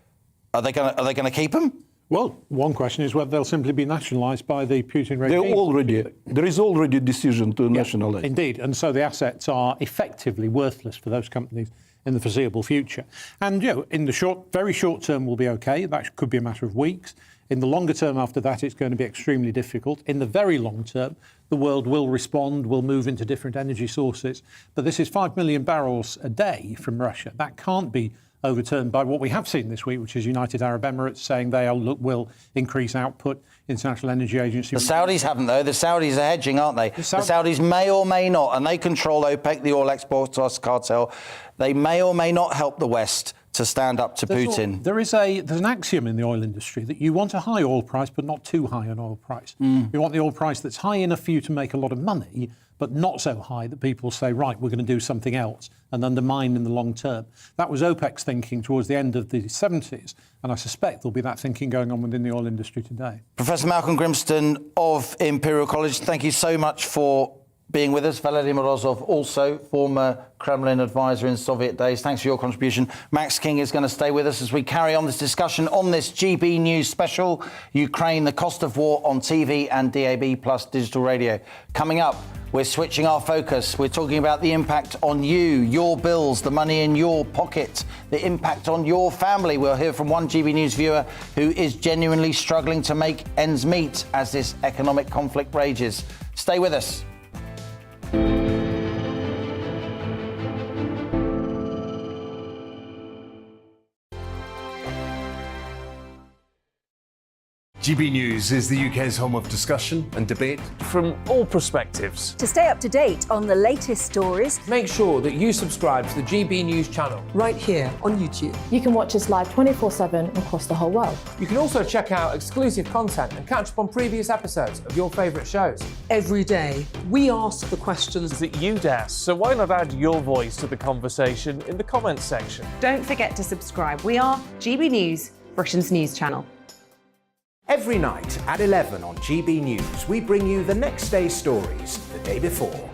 Are they going to keep them? Well, one question is whether they'll simply be nationalised by the Putin regime. There is already a decision to nationalise. Indeed, and so the assets are effectively worthless for those companies in the foreseeable future. And, in the very short term will be okay. That could be a matter of weeks. In the longer term after that, it's going to be extremely difficult. In the very long term, the world will respond, will move into different energy sources. But this is 5 million barrels a day from Russia. That can't be overturned by what we have seen this week, which is United Arab Emirates saying they will increase output. International Energy Agency. The Saudis haven't, though. The Saudis are hedging, aren't they? The Saudis may or may not, and they control OPEC, the oil exporters cartel. They may or may not help the West to stand up to Putin. There's an axiom in the oil industry that you want a high oil price, but not too high an oil price. You want the oil price that's high enough for you to make a lot of money, but not so high that people say, right, we're going to do something else and undermine in the long term. That was OPEC's thinking towards the end of the 70s, and I suspect there'll be that thinking going on within the oil industry today. Professor Malcolm Grimston of Imperial College, thank you so much for being with us. Valery Morozov, also former Kremlin advisor in Soviet days. Thanks for your contribution. Max King is going to stay with us as we carry on this discussion on this GB News special, Ukraine, the cost of war on TV and DAB plus digital radio. Coming up, we're switching our focus. We're talking about the impact on you, your bills, the money in your pocket, the impact on your family. We'll hear from one GB News viewer who is genuinely struggling to make ends meet as this economic conflict rages. Stay with us. GB News is the UK's home of discussion and debate from all perspectives. To stay up to date on the latest stories, make sure that you subscribe to the GB News channel right here on YouTube. You can watch us live 24/7 across the whole world. You can also check out exclusive content and catch up on previous episodes of your favourite shows. Every day, we ask the questions that you'd ask, so why not add your voice to the conversation in the comments section? Don't forget to subscribe. We are GB News, Britain's news channel. Every night at 11 on GB News, we bring you the next day's stories the day before.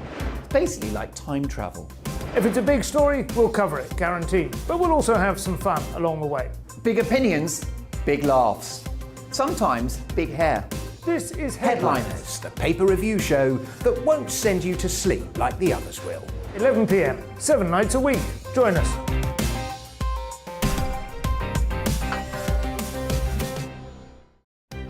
Basically like time travel. If it's a big story, we'll cover it, guaranteed. But we'll also have some fun along the way. Big opinions, big laughs. Sometimes big hair. This is Headliners, the paper review show that won't send you to sleep like the others will. 11 p.m, 7 nights a week. Join us.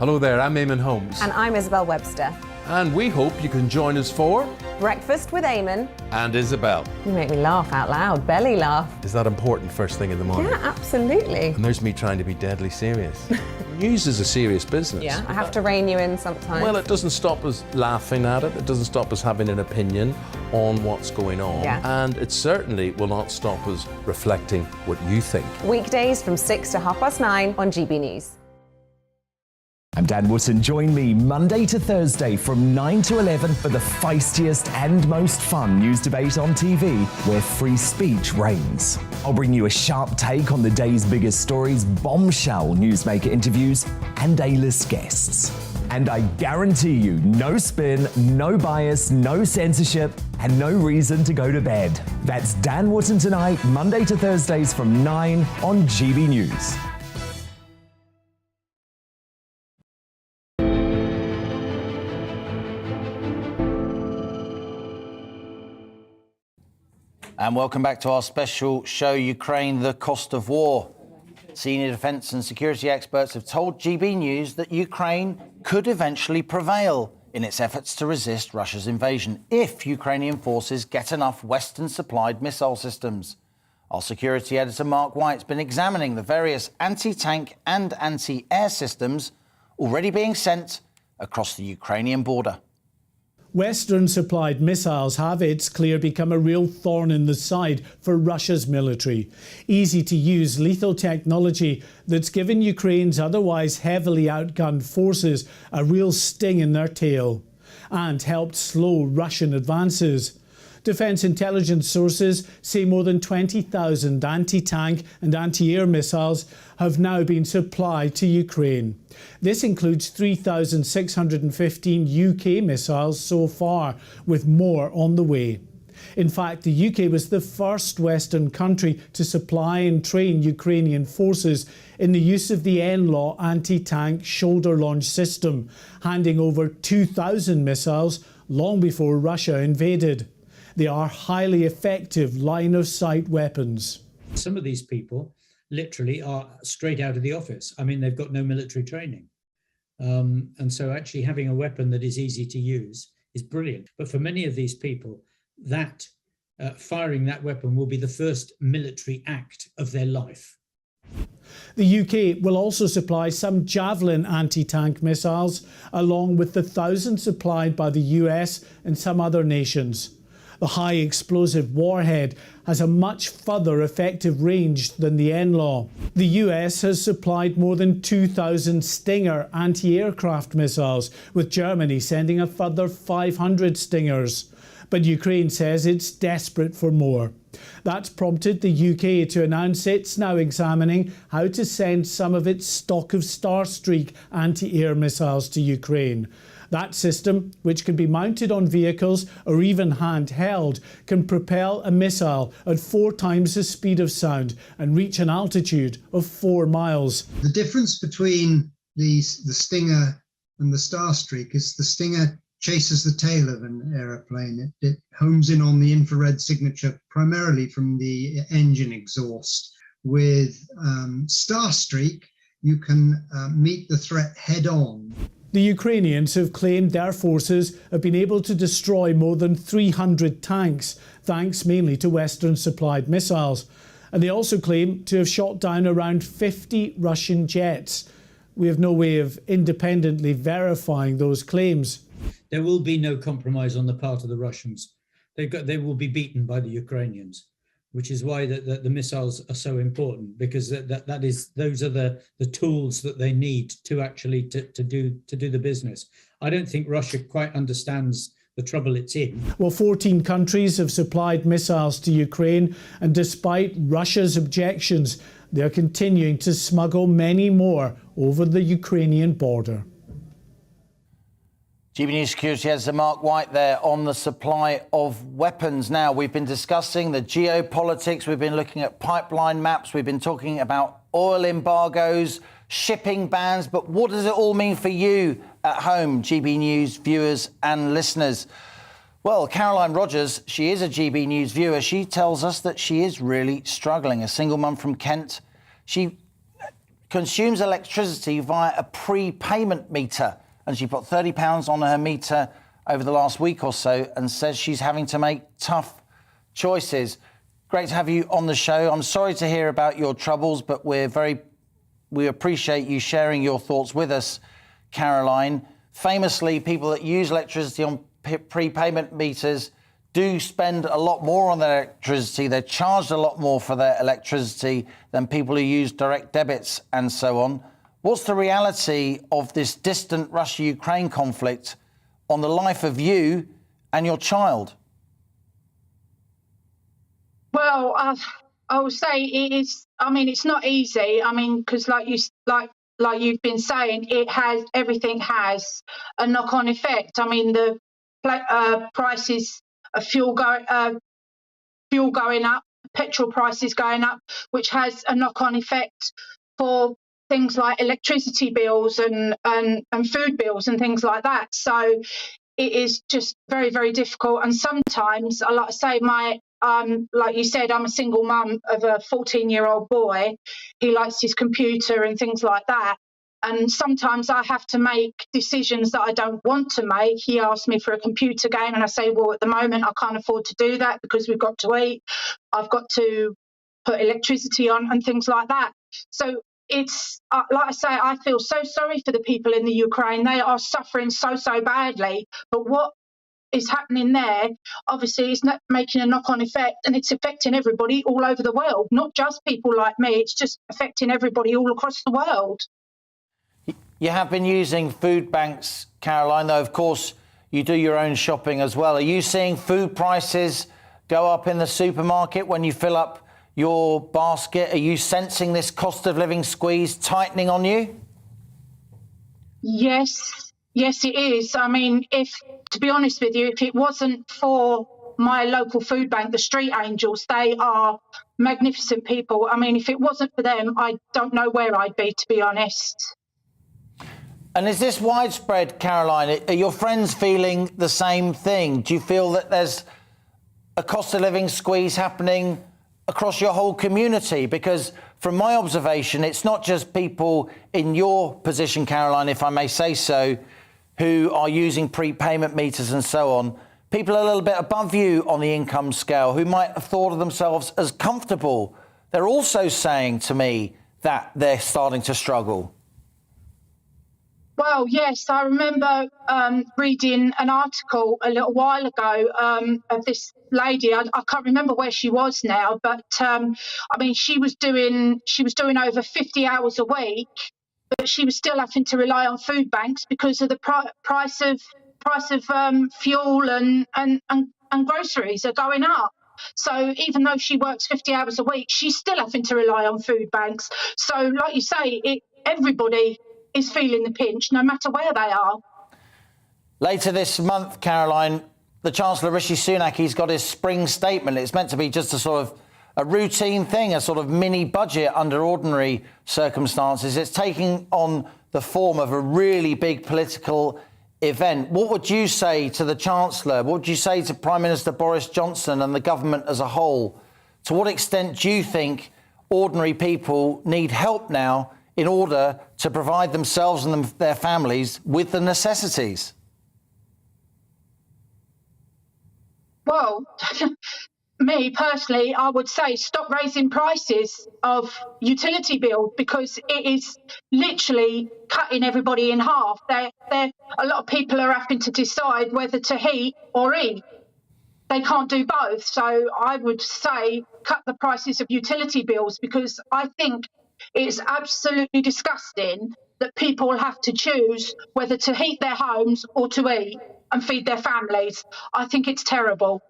Hello there, I'm Eamon Holmes. And I'm Isabel Webster. And we hope you can join us for Breakfast with Eamon and Isabel. You make me laugh out loud, belly laugh. Is that important first thing in the morning? Yeah, absolutely. And there's me trying to be deadly serious. News is a serious business. Yeah, I have to rein you in sometimes. Well, it doesn't stop us laughing at it. It doesn't stop us having an opinion on what's going on. Yeah. And it certainly will not stop us reflecting what you think. Weekdays from 6 to 9:30 on GB News. I'm Dan Wootton. Join me Monday to Thursday from 9 to 11 for the feistiest and most fun news debate on TV, where free speech reigns. I'll bring you a sharp take on the day's biggest stories, bombshell newsmaker interviews, and A-list guests. And I guarantee you, no spin, no bias, no censorship, and no reason to go to bed. That's Dan Wootton Tonight, Monday to Thursdays from 9 on GB News. And welcome back to our special show, Ukraine, the cost of war. Senior defence and security experts have told GB News that Ukraine could eventually prevail in its efforts to resist Russia's invasion if Ukrainian forces get enough Western-supplied missile systems. Our security editor, Mark White's been examining the various anti-tank and anti-air systems already being sent across the Ukrainian border. Western-supplied missiles have, it's clear, become a real thorn in the side for Russia's military. Easy-to-use lethal technology that's given Ukraine's otherwise heavily outgunned forces a real sting in their tail and helped slow Russian advances. Defence intelligence sources say more than 20,000 anti-tank and anti-air missiles have now been supplied to Ukraine. This includes 3,615 UK missiles so far, with more on the way. In fact, the UK was the first Western country to supply and train Ukrainian forces in the use of the NLAW anti-tank shoulder launch system, handing over 2,000 missiles long before Russia invaded. They are highly effective line-of-sight weapons. Some of these people literally are straight out of the office. I mean, they've got no military training. And so actually having a weapon that is easy to use is brilliant. But for many of these people, that firing that weapon will be the first military act of their life. The UK will also supply some Javelin anti-tank missiles, along with the thousands supplied by the US and some other nations. The high explosive warhead has a much further effective range than the NLAW. The US has supplied more than 2,000 Stinger anti-aircraft missiles, with Germany sending a further 500 Stingers. But Ukraine says it's desperate for more. That's prompted the UK to announce it's now examining how to send some of its stock of Starstreak anti-air missiles to Ukraine. That system, which can be mounted on vehicles or even handheld, can propel a missile at 4 times the speed of sound and reach an altitude of 4 miles. The difference between the Stinger and the Starstreak is the Stinger chases the tail of an aeroplane. It homes in on the infrared signature primarily from the engine exhaust. With Starstreak, you can meet the threat head on. The Ukrainians have claimed their forces have been able to destroy more than 300 tanks, thanks mainly to Western-supplied missiles. And they also claim to have shot down around 50 Russian jets. We have no way of independently verifying those claims. There will be no compromise on the part of the Russians. They will be beaten by the Ukrainians, which is why the missiles are so important, because those are the tools that they need to actually to do the business. I don't think Russia quite understands the trouble it's in. Well, 14 countries have supplied missiles to Ukraine, and despite Russia's objections, they're continuing to smuggle many more over the Ukrainian border. GBNews Security Editor Mark White there on the supply of weapons. Now, we've been discussing the geopolitics, we've been looking at pipeline maps, we've been talking about oil embargoes, shipping bans, but what does it all mean for you at home, GB News viewers and listeners? Well, Caroline Rogers, she is a GB News viewer. She tells us that she is really struggling. A single mum from Kent. She consumes electricity via a prepayment meter, and she put £30 on her meter over the last week or so and says she's having to make tough choices. Great to have you on the show. I'm sorry to hear about your troubles, but we appreciate you sharing your thoughts with us, Caroline. Famously, people that use electricity on prepayment meters do spend a lot more on their electricity. They're charged a lot more for their electricity than people who use direct debits and so on. What's the reality of this distant Russia-Ukraine conflict on the life of you and your child? Well, I would say it is. I mean, it's not easy. I mean, because like you've been saying, everything has a knock-on effect. I mean, the prices of fuel going up, petrol prices going up, which has a knock-on effect for things like electricity bills and food bills and things like that. So it is just very, very difficult. And sometimes, I like to say, like you said, I'm a single mum of a 14-year-old boy. He likes his computer and things like that. And sometimes I have to make decisions that I don't want to make. He asked me for a computer game and I say, well, at the moment I can't afford to do that because we've got to eat. I've got to put electricity on and things like that. So it's like I say, I feel so sorry for the people in the Ukraine. They are suffering so badly. But what is happening there, obviously, is not making a knock-on effect, and it's affecting everybody all over the world, not just people like me. It's just affecting everybody all across the world. You have been using food banks, Caroline, though, of course, you do your own shopping as well. Are you seeing food prices go up in the supermarket when you fill up your basket? Are you sensing this cost of living squeeze tightening on you? Yes, it is. I mean, to be honest with you, if it wasn't for my local food bank, the Street Angels, they are magnificent people. I mean, if it wasn't for them, I don't know where I'd be, to be honest. And is this widespread, Caroline? Are your friends feeling the same thing? Do you feel that there's a cost of living squeeze happening across your whole community? Because from my observation, it's not just people in your position, Caroline, if I may say so, who are using prepayment meters and so on. People a little bit above you on the income scale who might have thought of themselves as comfortable. They're also saying to me that they're starting to struggle. Well, yes, I remember reading an article a little while ago of this lady. I can't remember where she was now, but I mean, she was doing over 50 hours a week, but she was still having to rely on food banks because of the price of fuel and groceries are going up. So even though she works 50 hours a week, she's still having to rely on food banks. So, like you say, everybody is feeling the pinch, no matter where they are. Later this month, Caroline, the Chancellor Rishi Sunak, he's got his spring statement. It's meant to be just a sort of a routine thing, a sort of mini budget under ordinary circumstances. It's taking on the form of a really big political event. What would you say to the Chancellor? What would you say to Prime Minister Boris Johnson and the government as a whole? To what extent do you think ordinary people need help now in order to provide themselves and their families with the necessities? Well, me personally, I would say stop raising prices of utility bills because it is literally cutting everybody in half. A lot of people are having to decide whether to heat or eat. They can't do both. So I would say cut the prices of utility bills because I think it's absolutely disgusting that people have to choose whether to heat their homes or to eat and feed their families. I think it's terrible.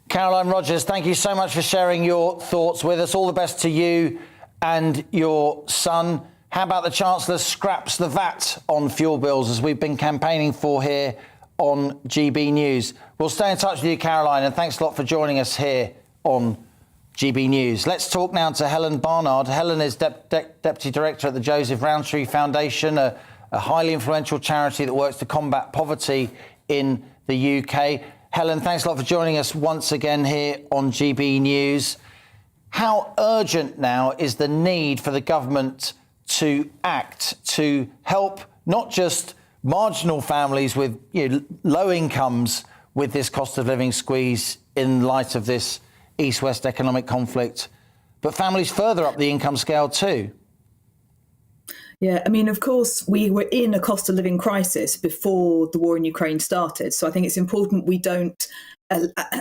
Caroline Rogers, thank you so much for sharing your thoughts with us. All the best to you and your son. How about the Chancellor scraps the VAT on fuel bills, as we've been campaigning for here on GB News? We'll stay in touch with you, Caroline, and thanks a lot for joining us here on GB News. Let's talk now to Helen Barnard. Helen is Deputy Director at the Joseph Rowntree Foundation, a highly influential charity that works to combat poverty in the UK. Helen, thanks a lot for joining us once again here on GB News. How urgent now is the need for the government to act to help not just marginal families with low incomes with this cost of living squeeze in light of this East-West economic conflict, but families further up the income scale too? Yeah, I mean, of course, we were in a cost of living crisis before the war in Ukraine started. So I think it's important we don't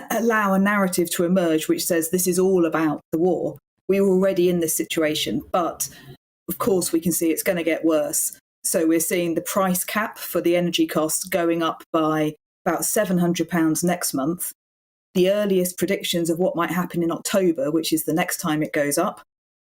allow a narrative to emerge which says this is all about the war. We were already in this situation, but of course, we can see it's going to get worse. So we're seeing the price cap for the energy costs going up by about £700 next month. The earliest predictions of what might happen in October, which is the next time it goes up,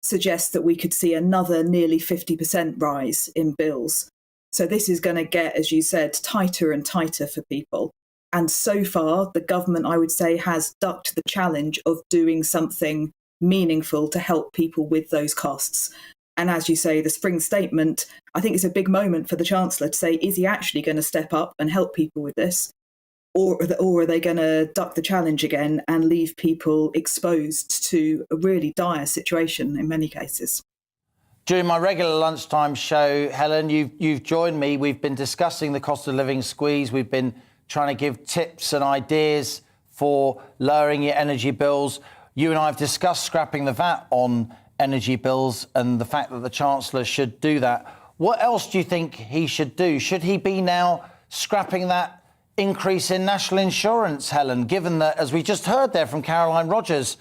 suggests that we could see another nearly 50% rise in bills. So this is going to get, as you said, tighter and tighter for people. And so far, the government, I would say, has ducked the challenge of doing something meaningful to help people with those costs. And as you say, the spring statement, I think it's a big moment for the Chancellor to say, is he actually going to step up and help people with this? Or are they going to duck the challenge again and leave people exposed to a really dire situation in many cases? During my regular lunchtime show, Helen, you've joined me. We've been discussing the cost of living squeeze. We've been trying to give tips and ideas for lowering your energy bills. You and I have discussed scrapping the VAT on energy bills and the fact that the Chancellor should do that. What else do you think he should do? Should he be now scrapping that increase in national insurance, Helen, given that, as we just heard there from Caroline Rogers,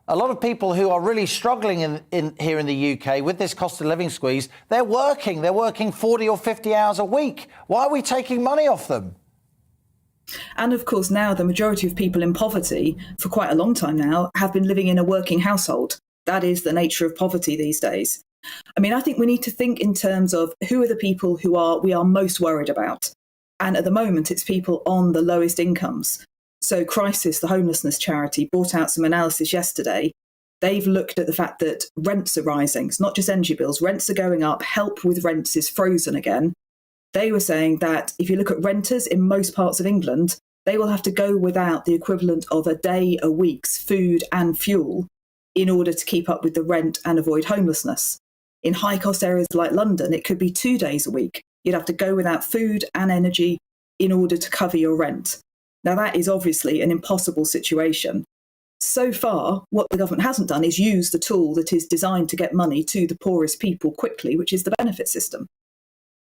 a lot of people who are really struggling here in the UK with this cost of living squeeze, they're working 40 or 50 hours a week. Why are we taking money off them? And of course, now the majority of people in poverty for quite a long time now have been living in a working household. That is the nature of poverty these days. I mean, I think we need to think in terms of who are the people we are most worried about. And at the moment, it's people on the lowest incomes. So Crisis, the homelessness charity, brought out some analysis yesterday. They've looked at the fact that rents are rising. It's not just energy bills. Rents are going up. Help with rents is frozen again. They were saying that if you look at renters in most parts of England, they will have to go without the equivalent of a day a week's food and fuel in order to keep up with the rent and avoid homelessness. In high-cost areas like London, it could be 2 days a week. You'd have to go without food and energy in order to cover your rent. Now, that is obviously an impossible situation. So far, what the government hasn't done is use the tool that is designed to get money to the poorest people quickly, which is the benefit system.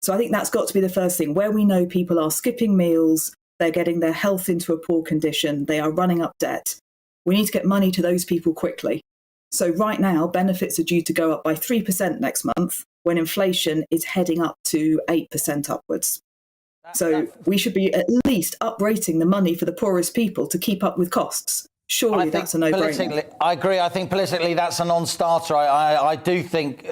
So I think that's got to be the first thing. Where we know people are skipping meals, they're getting their health into a poor condition, they are running up debt, we need to get money to those people quickly. So right now, benefits are due to go up by 3% next month, when inflation is heading up to 8% upwards. So we should be at least uprating the money for the poorest people to keep up with costs. Surely that's a no-brainer. I agree. I think politically that's a non-starter. I do think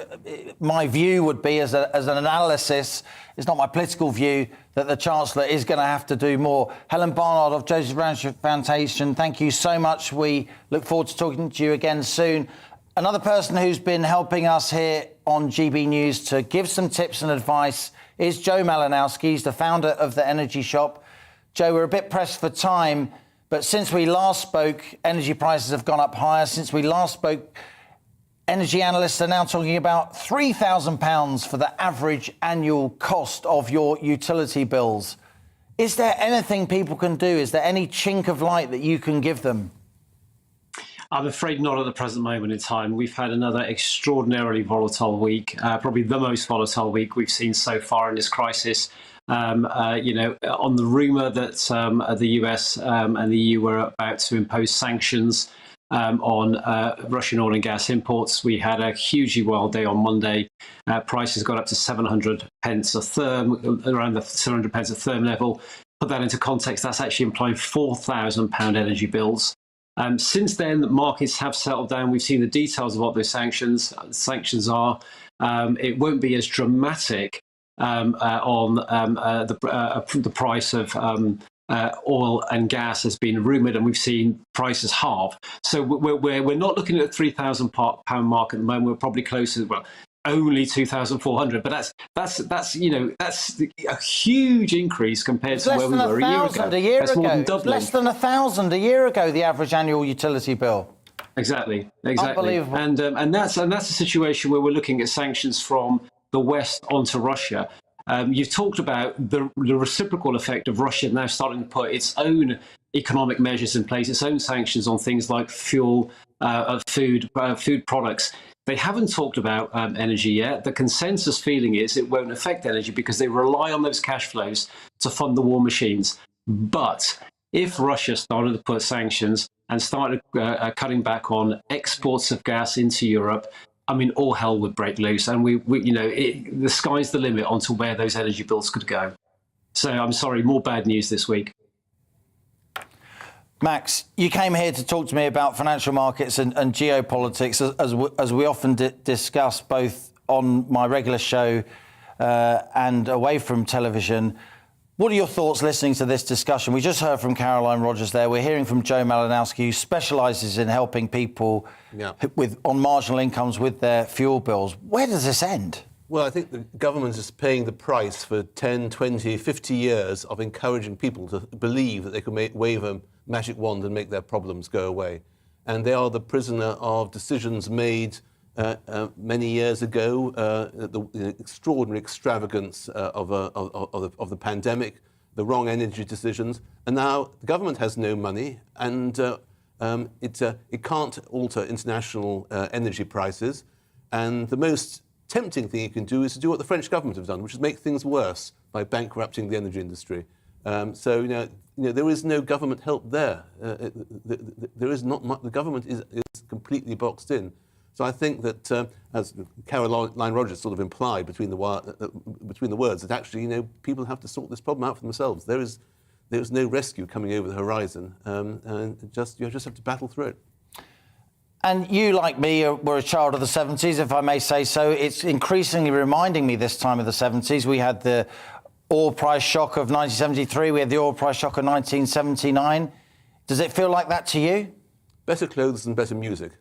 my view would be, as an analysis, it's not my political view, that the Chancellor is going to have to do more. Helen Barnard of Joseph Branch Foundation, thank you so much. We look forward to talking to you again soon. Another person who's been helping us here on GB News to give some tips and advice is Joe Malinowski. He's the founder of The Energy Shop. Joe, we're a bit pressed for time, but since we last spoke, energy prices have gone up higher. Since we last spoke, energy analysts are now talking about £3,000 for the average annual cost of your utility bills. Is there anything people can do? Is there any chink of light that you can give them? I'm afraid not at the present moment in time. We've had another extraordinarily volatile week, probably the most volatile week we've seen so far in this crisis. On the rumour that the US and the EU were about to impose sanctions on Russian oil and gas imports, we had a hugely wild day on Monday. Prices got up to 700 pence a therm, around the 700 pence a therm level. Put that into context, that's actually implying £4,000 energy bills. Since then, the markets have settled down. We've seen the details of what those sanctions are. It won't be as dramatic on the price of oil and gas has been rumoured, and we've seen prices halve. So we're not looking at a £3,000 mark at the moment. We're probably closer, only 2,400, but that's a huge increase compared to where we were a year ago. That's more than doubling. Less than 1,000 a year ago, the average annual utility bill. Exactly. Unbelievable. And that's a situation where we're looking at sanctions from the West onto Russia. You've talked about the reciprocal effect of Russia now starting to put its own economic measures in place, its own sanctions on things like fuel, food products. They haven't talked about energy yet. The consensus feeling is it won't affect energy because they rely on those cash flows to fund the war machines. But if Russia started to put sanctions and started cutting back on exports of gas into Europe, I mean, all hell would break loose, and the sky's the limit onto where those energy bills could go. So I'm sorry, more bad news this week. Max, you came here to talk to me about financial markets and geopolitics, as we often discuss, both on my regular show and away from television. What are your thoughts listening to this discussion? We just heard from Caroline Rogers there. We're hearing from Joe Malinowski, who specialises in helping people on marginal incomes with their fuel bills. Where does this end? Well, I think the government is paying the price for 10, 20, 50 years of encouraging people to believe that they can wave a magic wand and make their problems go away. And they are the prisoner of decisions made many years ago, the extraordinary extravagance of the pandemic, the wrong energy decisions. And now the government has no money, and it can't alter international energy prices. And the most tempting thing you can do is to do what the French government have done, which is make things worse by bankrupting the energy industry. So there is no government help there. There is not much. The government is completely boxed in. So I think that, as Caroline Rogers sort of implied between the words, that actually people have to sort this problem out for themselves. There is no rescue coming over the horizon, and you just have to battle through it. And you, like me, were a child of the 70s, if I may say so. It's increasingly reminding me this time of the 70s. We had the oil price shock of 1973. We had the oil price shock of 1979. Does it feel like that to you? Better clothes and better music.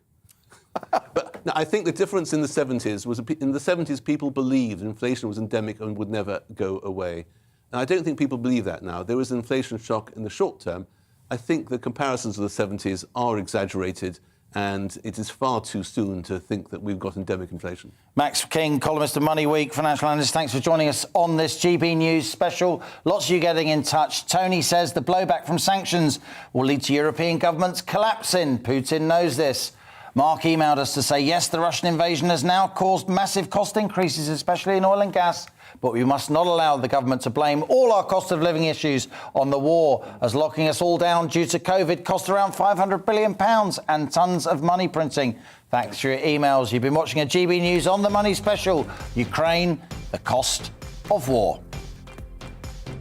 But no, I think the difference in the 70s was, in the 70s, people believed inflation was endemic and would never go away. And I don't think people believe that now. There was an inflation shock in the short term. I think the comparisons of the 70s are exaggerated, and it is far too soon to think that we've got endemic inflation. Max King, columnist of Money Week, financial analyst, thanks for joining us on this GB News special. Lots of you getting in touch. Tony says the blowback from sanctions will lead to European governments collapsing. Putin knows this. Mark emailed us to say, yes, the Russian invasion has now caused massive cost increases, especially in oil and gas, but we must not allow the government to blame all our cost of living issues on the war, as locking us all down due to COVID cost around £500 billion and tons of money printing. Thanks for your emails. You've been watching a GB News On The Money special, Ukraine, the cost of war.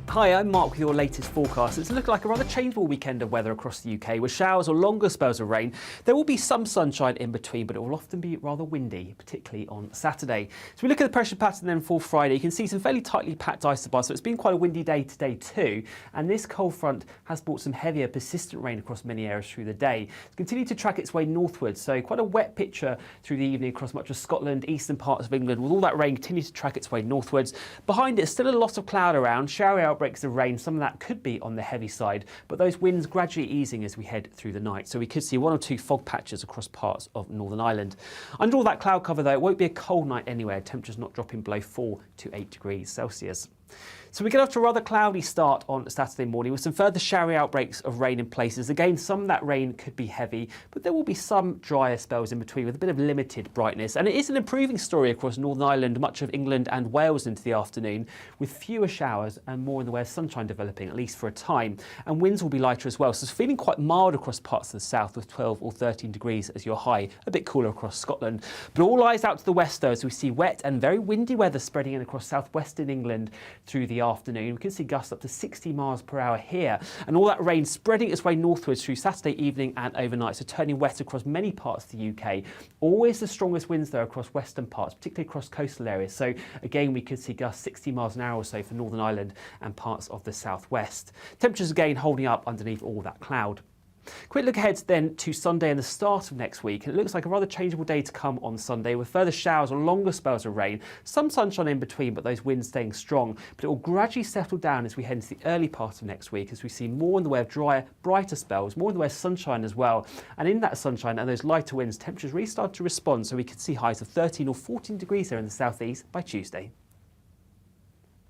Hi, I'm Mark with your latest forecast. It's looking like a rather changeable weekend of weather across the UK with showers or longer spells of rain. There will be some sunshine in between, but it will often be rather windy, particularly on Saturday. So we look at the pressure pattern then for Friday. You can see some fairly tightly packed isobars, so it's been quite a windy day today too. And this cold front has brought some heavier, persistent rain across many areas through the day. It's continued to track its way northwards, so quite a wet picture through the evening across much of Scotland, eastern parts of England, with all that rain continuing to track its way northwards. Behind it, still a lot of cloud around, showery outbreaks of rain. Some of that could be on the heavy side, but those winds gradually easing as we head through the night. So we could see one or two fog patches across parts of Northern Ireland. Under all that cloud cover, though, it won't be a cold night anywhere. Temperatures not dropping below 4 to 8 degrees Celsius. So we get off to a rather cloudy start on Saturday morning with some further showery outbreaks of rain in places. Again, some of that rain could be heavy, but there will be some drier spells in between with a bit of limited brightness. And it is an improving story across Northern Ireland, much of England and Wales into the afternoon, with fewer showers and more in the way of sunshine developing, at least for a time. And winds will be lighter as well, so it's feeling quite mild across parts of the south with 12 or 13 degrees as your high, a bit cooler across Scotland. But all eyes out to the west though, as we see wet and very windy weather spreading in across southwestern England through the afternoon. We can see gusts up to 60 miles per hour here, and all that rain spreading its way northwards through Saturday evening and overnight, so turning wet across many parts of the UK. Always the strongest winds though across western parts, particularly across coastal areas. So again, we could see gusts 60 miles an hour or so for Northern Ireland and parts of the southwest. Temperatures again holding up underneath all that cloud. Quick look ahead then to Sunday and the start of next week. It looks like a rather changeable day to come on Sunday with further showers or longer spells of rain, some sunshine in between, but those winds staying strong. But it will gradually settle down as we head into the early part of next week, as we see more in the way of drier, brighter spells, more in the way of sunshine as well. And in that sunshine and those lighter winds, temperatures really start to respond, so we could see highs of 13 or 14 degrees there in the southeast by Tuesday.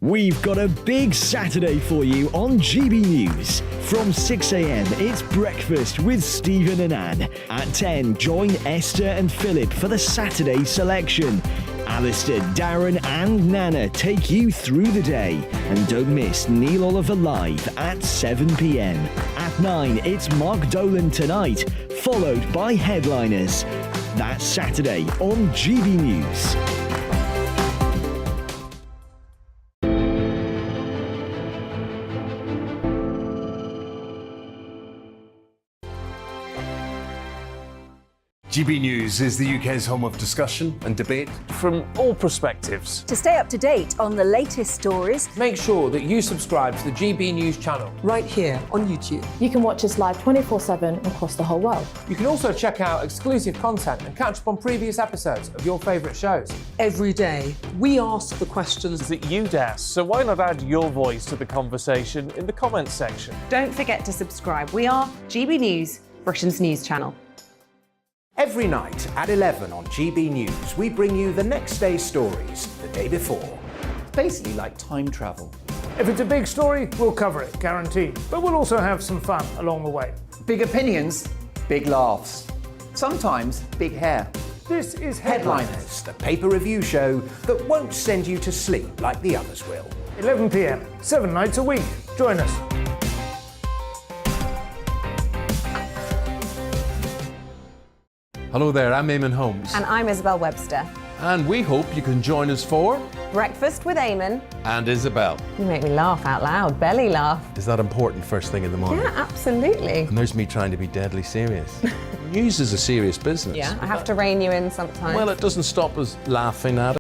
We've got a big Saturday for you on GB News. From 6 a.m, it's breakfast with Stephen and Anne. At 10, join Esther and Philip for the Saturday selection. Alistair, Darren and Nana take you through the day. And don't miss Neil Oliver Live at 7 p.m. At 9, it's Mark Dolan Tonight, followed by Headliners. That's Saturday on GB News. GB News is the UK's home of discussion and debate from all perspectives. To stay up to date on the latest stories, make sure that you subscribe to the GB News channel right here on YouTube. You can watch us live 24/7 across the whole world. You can also check out exclusive content and catch up on previous episodes of your favourite shows. Every day, we ask the questions that you'd ask, so why not add your voice to the conversation in the comments section? Don't forget to subscribe. We are GB News, Britain's news channel. Every night at 11 on GB News, we bring you the next day's stories the day before. It's basically like time travel. If it's a big story, we'll cover it, guaranteed. But we'll also have some fun along the way. Big opinions, big laughs. Sometimes big hair. This is Headliners, the paper review show that won't send you to sleep like the others will. 11 p.m, 7 nights a week. Join us. Hello there, I'm Eamon Holmes. And I'm Isabel Webster. And we hope you can join us for Breakfast with Eamon and Isabel. You make me laugh out loud, belly laugh. Is that important first thing in the morning? Yeah, absolutely. And there's me trying to be deadly serious. News is a serious business. Yeah, I have to rein you in sometimes. Well, it doesn't stop us laughing at it.